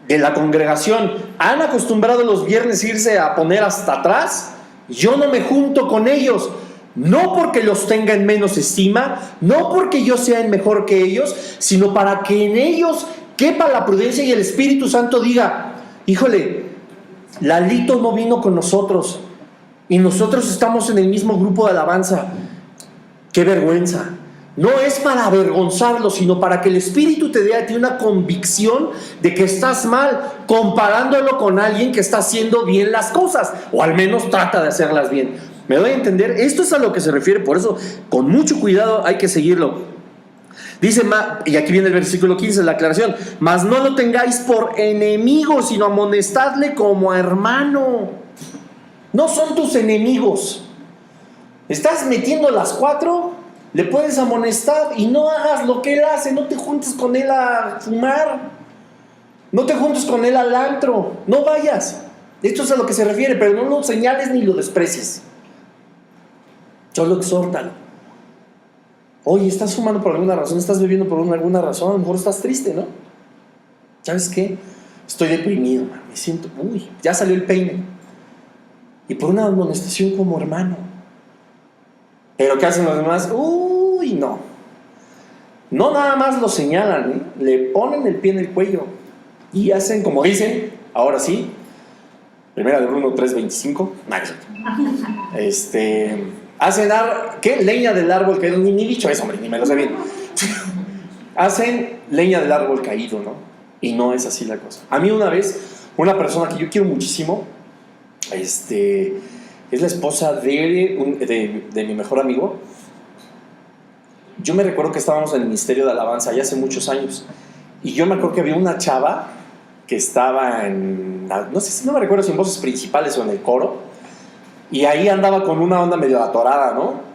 de la congregación, han acostumbrado los viernes irse a poner hasta atrás, yo no me junto con ellos. No porque los tenga en menos estima, no porque yo sea el mejor que ellos, sino para que en ellos quepa la prudencia y el Espíritu Santo diga: híjole, Lalito no vino con nosotros y nosotros estamos en el mismo grupo de alabanza. ¡Qué vergüenza! No es para avergonzarlo, sino para que el Espíritu te dé a ti una convicción de que estás mal, comparándolo con alguien que está haciendo bien las cosas, o al menos trata de hacerlas bien. ¿Me doy a entender? Esto es a lo que se refiere, por eso con mucho cuidado hay que seguirlo. Dice, y aquí viene el versículo 15, la aclaración: mas no lo tengáis por enemigo, sino amonestadle como a hermano. No son tus enemigos. Estás metiendo las 4, le puedes amonestar y no hagas lo que él hace. No te juntes con él a fumar, no te juntes con él al antro, no vayas. Esto es a lo que se refiere, pero no lo señales ni lo desprecies. Solo exhórtalo. Oye, estás fumando por alguna razón, estás bebiendo por alguna razón, a lo mejor estás triste, ¿no? ¿Sabes qué? Estoy deprimido, man. Me siento, ya salió el peine. Y por una amonestación como hermano. Pero ¿qué hacen los demás? No. No nada más lo señalan, ¿eh? Le ponen el pie en el cuello y hacen como dicen, ahora sí, Primera de Bruno 3:25. Hacen ¿qué? Leña del árbol caído. Ni dicho eso, hombre, ni me lo sé bien. Hacen leña del árbol caído, ¿no? Y no es así la cosa. A mí una vez, una persona que yo quiero muchísimo, es la esposa de mi mejor amigo. Yo me recuerdo que estábamos en el ministerio de alabanza ya hace muchos años, y yo me acuerdo que había una chava que estaba no me recuerdo si en voces principales o en el coro, y ahí andaba con una onda medio atorada, ¿no?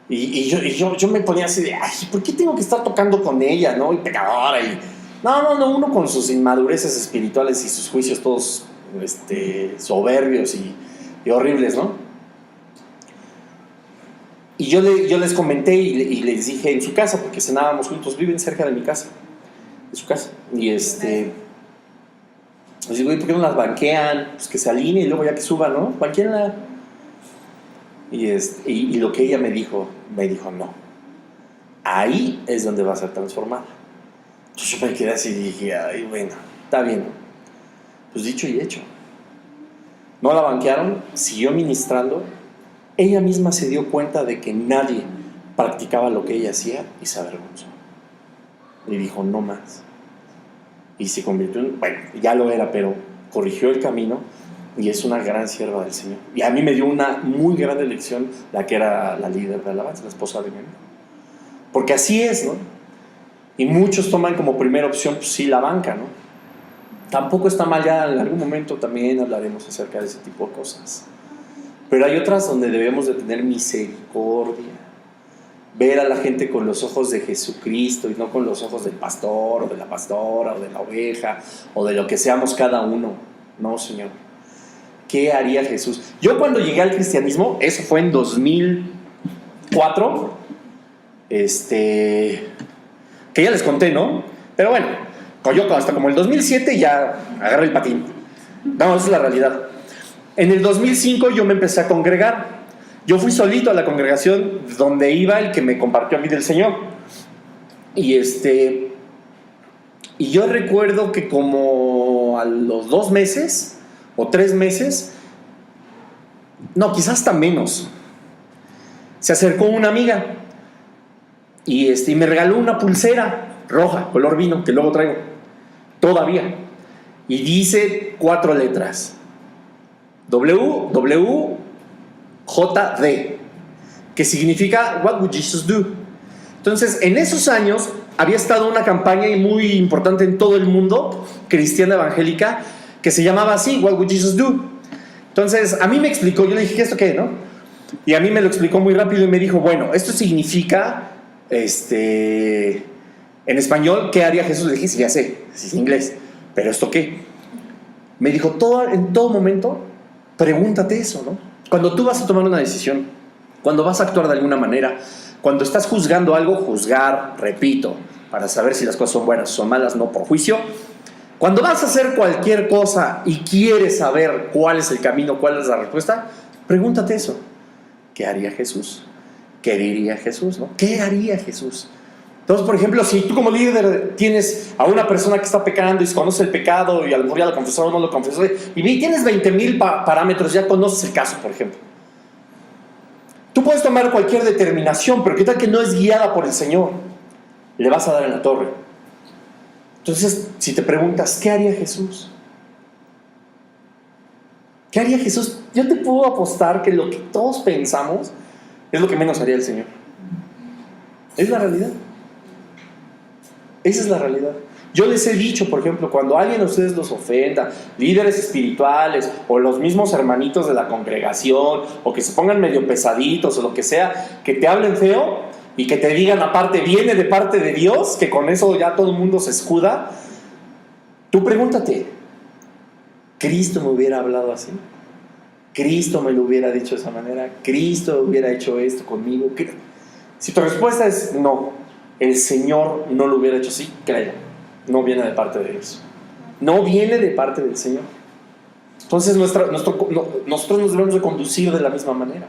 Y yo me ponía así de, ay, ¿por qué tengo que estar tocando con ella, no? Y pecadora, y no, uno con sus inmadureces espirituales y sus juicios todos soberbios y horribles, ¿no? Y yo les comenté y les dije en su casa, porque cenábamos juntos, viven cerca de mi casa, de su casa, y les digo, ¿y por qué no las banquean? Pues que se alinee y luego ya que suba, ¿no? Banquéanla. Y lo que ella me dijo, no. Ahí es donde va a ser transformada. Entonces yo me quedé así y dije, ay, bueno, está bien. Pues dicho y hecho. No la banquearon, siguió ministrando. Ella misma se dio cuenta de que nadie practicaba lo que ella hacía y se avergonzó. Y dijo, no más. Y se convirtió bueno, ya lo era, pero corrigió el camino y es una gran sierva del Señor. Y a mí me dio una muy grande lección la que era la líder de alabanza, la esposa de mi amigo. Porque así es, ¿no? Y muchos toman como primera opción, pues sí, la banca, ¿no? Tampoco está mal, ya en algún momento también hablaremos acerca de ese tipo de cosas. Pero hay otras donde debemos de tener misericordia. Ver a la gente con los ojos de Jesucristo y no con los ojos del pastor o de la pastora o de la oveja o de lo que seamos cada uno. No, Señor. ¿Qué haría Jesús? Yo cuando llegué al cristianismo, eso fue en 2004, que ya les conté, ¿no? Pero bueno, yo hasta como el 2007 ya agarré el patín. No, esa es la realidad. En el 2005 yo me empecé a congregar. Yo fui solito a la congregación donde iba el que me compartió a mí del Señor. Y yo recuerdo que como a los 2 meses o 3 meses, no, quizás hasta menos, se acercó una amiga y me regaló una pulsera roja, color vino, que luego traigo todavía. Y dice 4 letras. WWJD, que significa What would Jesus do? Entonces, en esos años había estado una campaña muy importante en todo el mundo, cristiana evangélica, que se llamaba así, What would Jesus do? Entonces, a mí me explicó, yo le dije, ¿esto qué, no? Y a mí me lo explicó muy rápido y me dijo, bueno, esto significa, en español, ¿qué haría Jesús? Le dije, sí, ya sé, es inglés, pero ¿esto qué? Me dijo, en todo momento, pregúntate eso, ¿no? Cuando tú vas a tomar una decisión, cuando vas a actuar de alguna manera, cuando estás juzgando algo, juzgar, repito, para saber si las cosas son buenas o son malas, no por juicio. Cuando vas a hacer cualquier cosa y quieres saber cuál es el camino, cuál es la respuesta, pregúntate eso. ¿Qué haría Jesús? ¿Qué diría Jesús? ¿No? ¿Qué haría Jesús? Entonces, por ejemplo, si tú como líder tienes a una persona que está pecando y conoce el pecado y a lo mejor ya lo confesó o no lo confesó, y tienes 20,000 parámetros, ya conoces el caso, por ejemplo. Tú puedes tomar cualquier determinación, pero ¿qué tal que no es guiada por el Señor? Le vas a dar en la torre. Entonces, si te preguntas, ¿qué haría Jesús? ¿Qué haría Jesús? Yo te puedo apostar que lo que todos pensamos es lo que menos haría el Señor. Es la realidad. Esa es la realidad. Yo les he dicho, por ejemplo, cuando alguien a ustedes los ofenda, líderes espirituales o los mismos hermanitos de la congregación, o que se pongan medio pesaditos o lo que sea, que te hablen feo y que te digan aparte, viene de parte de Dios, que con eso ya todo el mundo se escuda, tú pregúntate, ¿Cristo me hubiera hablado así? ¿Cristo me lo hubiera dicho de esa manera? ¿Cristo hubiera hecho esto conmigo? Si tu respuesta es no, el Señor no lo hubiera hecho así, créelo, no viene de parte de Dios. No viene de parte del Señor. Entonces nosotros nos debemos de conducir de la misma manera.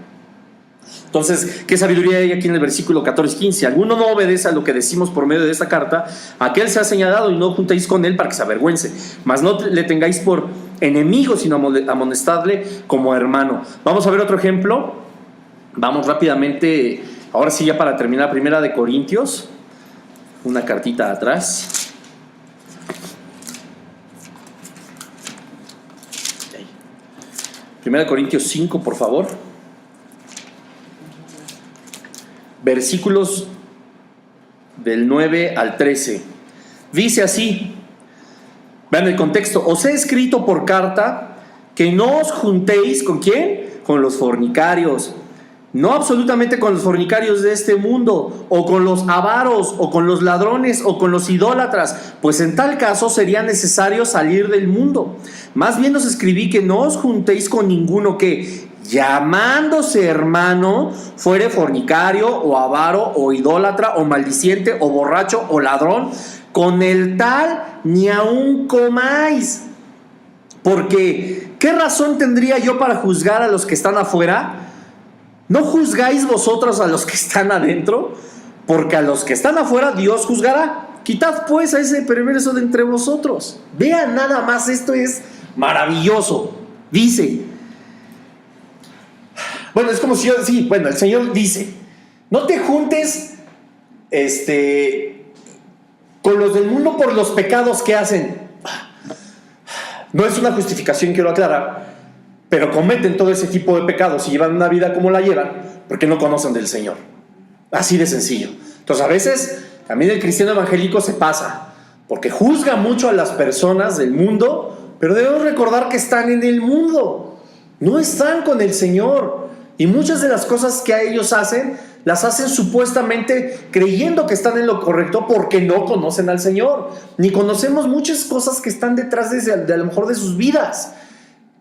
Entonces, ¿qué sabiduría hay aquí en el versículo 14-15? Alguno no obedece a lo que decimos por medio de esta carta, aquel se ha señalado y no juntéis con él para que se avergüence. Mas no le tengáis por enemigo, sino amonestadle como hermano. Vamos a ver otro ejemplo. Vamos rápidamente, ahora sí ya para terminar, 1 Corintios, una cartita atrás. 1 Corintios 5, por favor. Versículos del 9 al 13. Dice así, vean el contexto: os he escrito por carta que no os juntéis ¿con quién? Con los fornicarios, no absolutamente con los fornicarios de este mundo, o con los avaros, o con los ladrones, o con los idólatras, pues en tal caso sería necesario salir del mundo. Más bien os escribí que no os juntéis con ninguno que, llamándose hermano, fuere fornicario, o avaro, o idólatra, o maldiciente, o borracho, o ladrón. Con el tal ni aun comáis. Porque, ¿qué razón tendría yo para juzgar a los que están afuera? ¿No juzgáis vosotros a los que están adentro? Porque a los que están afuera Dios juzgará. Quitad pues a ese perverso de entre vosotros. Vean nada más, esto es maravilloso. Dice, bueno, es como si yo, sí, bueno, el Señor dice, no te juntes con los del mundo por los pecados que hacen. No es una justificación, quiero aclarar, pero cometen todo ese tipo de pecados y llevan una vida como la llevan porque no conocen del Señor. Así de sencillo. Entonces a veces también el cristiano evangélico se pasa porque juzga mucho a las personas del mundo, pero debemos recordar que están en el mundo, no están con el Señor. Y muchas de las cosas que a ellos hacen, las hacen supuestamente creyendo que están en lo correcto porque no conocen al Señor, ni conocemos muchas cosas que están detrás de a lo mejor de sus vidas.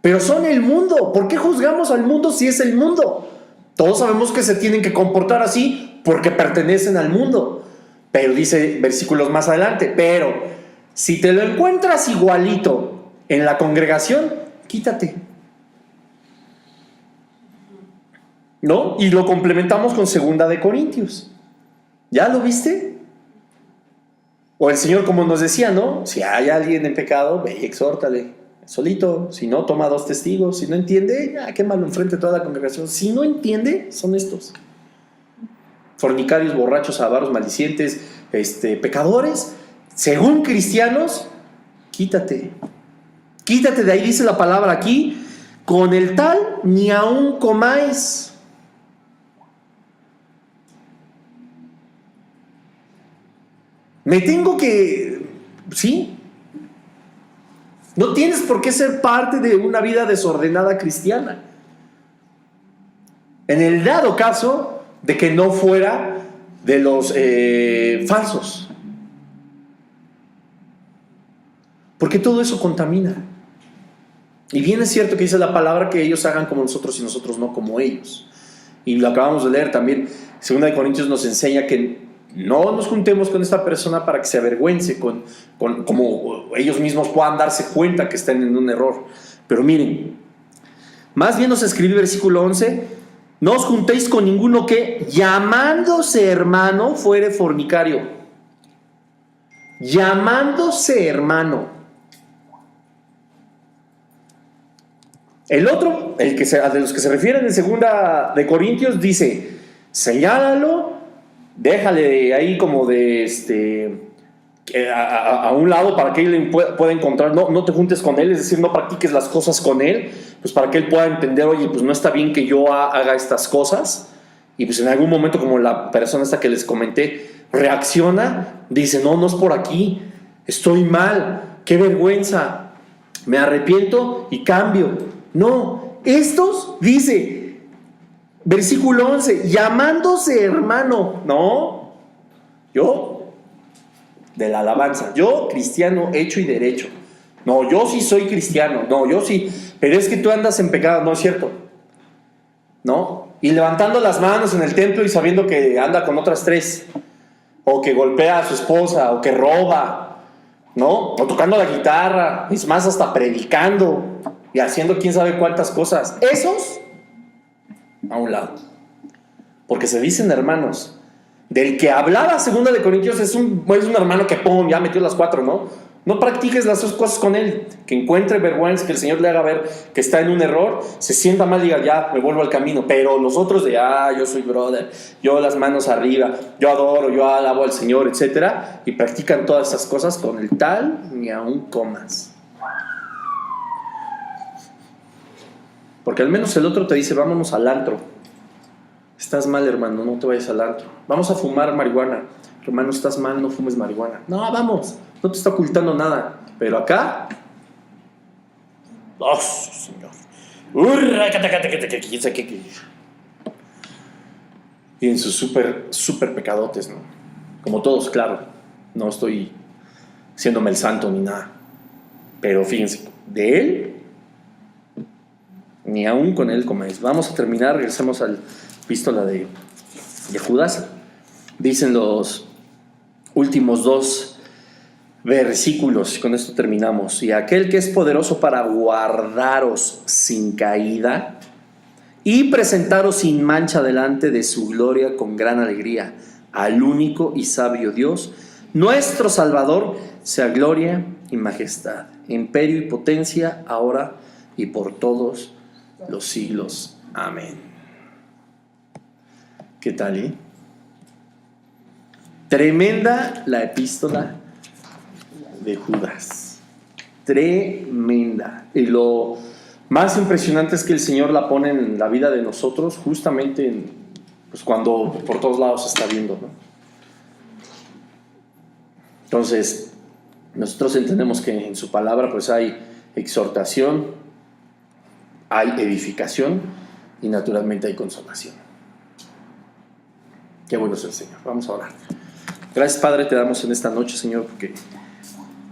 Pero son el mundo. ¿Por qué juzgamos al mundo si es el mundo? Todos sabemos que se tienen que comportar así porque pertenecen al mundo. Pero dice versículos más adelante, pero si te lo encuentras igualito en la congregación, quítate. ¿No? Y lo complementamos con 2 Corintios. ¿Ya lo viste? O el Señor, como nos decía, ¿no? Si hay alguien en pecado, ve y exhórtale. Solito. Si no, toma 2 testigos. Si no entiende, ya quémalo enfrente de toda la congregación. Si no entiende, son estos: fornicarios, borrachos, avaros, maldicientes, pecadores. Según cristianos, quítate. Quítate de ahí, dice la palabra aquí. Con el tal ni aun comáis. Me tengo que... ¿Sí? No tienes por qué ser parte de una vida desordenada cristiana. En el dado caso de que no fuera de los falsos. Porque todo eso contamina. Y bien es cierto que dice la palabra que ellos hagan como nosotros y nosotros no como ellos. Y lo acabamos de leer también. 2 Corintios nos enseña que no nos juntemos con esta persona para que se avergüence, como ellos mismos puedan darse cuenta que están en un error. Pero miren, más bien nos escribe el versículo 11: no os juntéis con ninguno que, llamándose hermano, fuere fornicario. Llamándose hermano. El otro, de los que se refieren en 2 Corintios, dice: señálalo, déjale ahí como a un lado para que él pueda encontrar. No te juntes con él, es decir, no practiques las cosas con él, pues para que él pueda entender, oye, pues no está bien que yo haga estas cosas. Y pues en algún momento, como la persona esta que les comenté, reacciona, dice: no es por aquí, estoy mal, qué vergüenza, me arrepiento y cambio. No, estos, dice, versículo 11, llamándose hermano. No, yo, de la alabanza, yo cristiano hecho y derecho. No, yo sí soy cristiano, no, yo sí, pero es que tú andas en pecado, no es cierto. ¿No? Y levantando las manos en el templo y sabiendo que anda con otras 3, o que golpea a su esposa, o que roba, ¿no? O tocando la guitarra, es más, hasta predicando y haciendo quién sabe cuántas cosas. Esos, a un lado. Porque se dicen hermanos. Del que hablaba 2 Corintios es un hermano que ya metió las 4, ¿no? No practiques las 2 cosas con él. Que encuentre vergüenza, que el Señor le haga ver que está en un error, se sienta mal y diga: ya, me vuelvo al camino. Pero los otros yo soy brother, yo las manos arriba, yo adoro, yo alabo al Señor, etcétera, y practican todas esas cosas con el tal ni aún comas. Porque al menos el otro te dice: vámonos al antro. Estás mal, hermano, no te vayas al antro. Vamos a fumar marihuana. Hermano, estás mal, no fumes marihuana. No, vamos, no te está ocultando nada. Pero acá, ¡oh, Señor! Y en sus súper pecadotes, ¿no? Como todos, claro. No estoy haciéndome el santo ni nada. Pero fíjense, de él, ni aún con él coméis. Vamos a terminar, regresemos a la epístola de Judas. Dicen los últimos 2 versículos, y con esto terminamos: y aquel que es poderoso para guardaros sin caída y presentaros sin mancha delante de su gloria con gran alegría, al único y sabio Dios, nuestro Salvador, sea gloria y majestad, imperio y potencia, ahora y por todos los siglos. Amén. ¿Qué tal, Tremenda la epístola de Judas. Tremenda. Y lo más impresionante es que el Señor la pone en la vida de nosotros justamente pues cuando por todos lados se está viendo, ¿no? Entonces, nosotros entendemos que en su palabra pues hay exhortación, hay edificación y naturalmente hay consolación. Qué bueno es el Señor. Vamos a orar. Gracias, Padre, te damos en esta noche, Señor, porque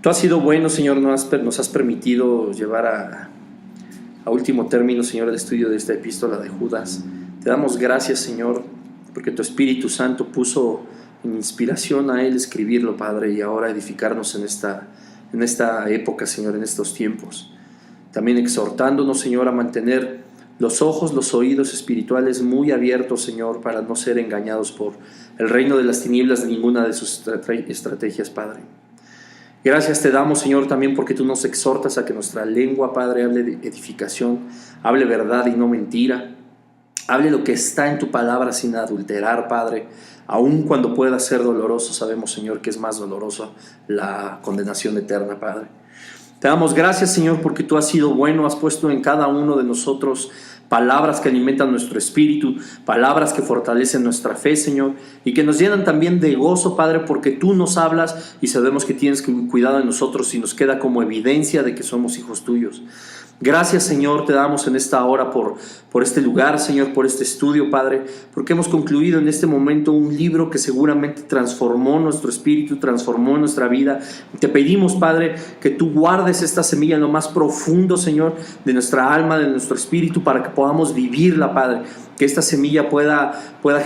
tú has sido bueno, Señor, nos has permitido llevar a último término, Señor, el estudio de esta epístola de Judas. Te damos gracias, Señor, porque tu Espíritu Santo puso en inspiración a Él escribirlo, Padre, y ahora edificarnos en esta época, Señor, en estos tiempos. También exhortándonos, Señor, a mantener los ojos, los oídos espirituales muy abiertos, Señor, para no ser engañados por el reino de las tinieblas de ninguna de sus estrategias, Padre. Gracias te damos, Señor, también porque tú nos exhortas a que nuestra lengua, Padre, hable de edificación, hable verdad y no mentira, hable lo que está en tu palabra sin adulterar, Padre. Aun cuando pueda ser doloroso, sabemos, Señor, que es más dolorosa la condenación eterna, Padre. Te damos gracias, Señor, porque tú has sido bueno, has puesto en cada uno de nosotros palabras que alimentan nuestro espíritu, palabras que fortalecen nuestra fe, Señor, y que nos llenan también de gozo, Padre, porque tú nos hablas y sabemos que tienes cuidado de nosotros y nos queda como evidencia de que somos hijos tuyos. Gracias, Señor, te damos en esta hora por este lugar, Señor, por este estudio, Padre, porque hemos concluido en este momento un libro que seguramente transformó nuestro espíritu, transformó nuestra vida. Te pedimos, Padre, que tú guardes esta semilla en lo más profundo, Señor, de nuestra alma, de nuestro espíritu, para que podamos vivirla, Padre. Que esta semilla pueda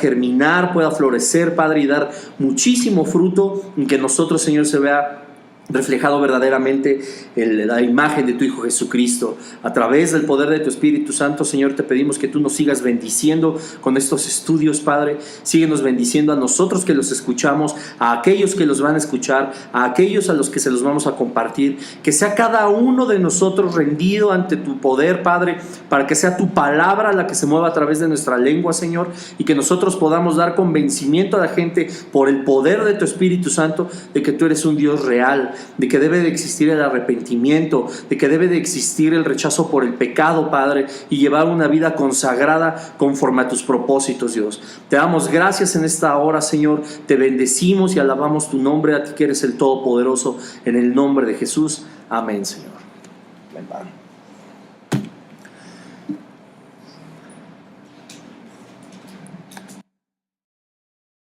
germinar, pueda florecer, Padre, y dar muchísimo fruto, y que nosotros, Señor, se vea reflejado verdaderamente la imagen de tu Hijo Jesucristo. A través del poder de tu Espíritu Santo, Señor, te pedimos que tú nos sigas bendiciendo con estos estudios, Padre. Síguenos bendiciendo a nosotros que los escuchamos, a aquellos que los van a escuchar, a aquellos a los que se los vamos a compartir. Que sea cada uno de nosotros rendido ante tu poder, Padre, para que sea tu palabra la que se mueva a través de nuestra lengua, Señor, y que nosotros podamos dar convencimiento a la gente por el poder de tu Espíritu Santo de que tú eres un Dios real, de que debe de existir el arrepentimiento, de que debe de existir el rechazo por el pecado, Padre, y llevar una vida consagrada conforme a tus propósitos, Dios. Te damos gracias en esta hora, Señor, te bendecimos y alabamos tu nombre, a ti que eres el Todopoderoso, en el nombre de Jesús. Amén, Señor. Amén, Padre.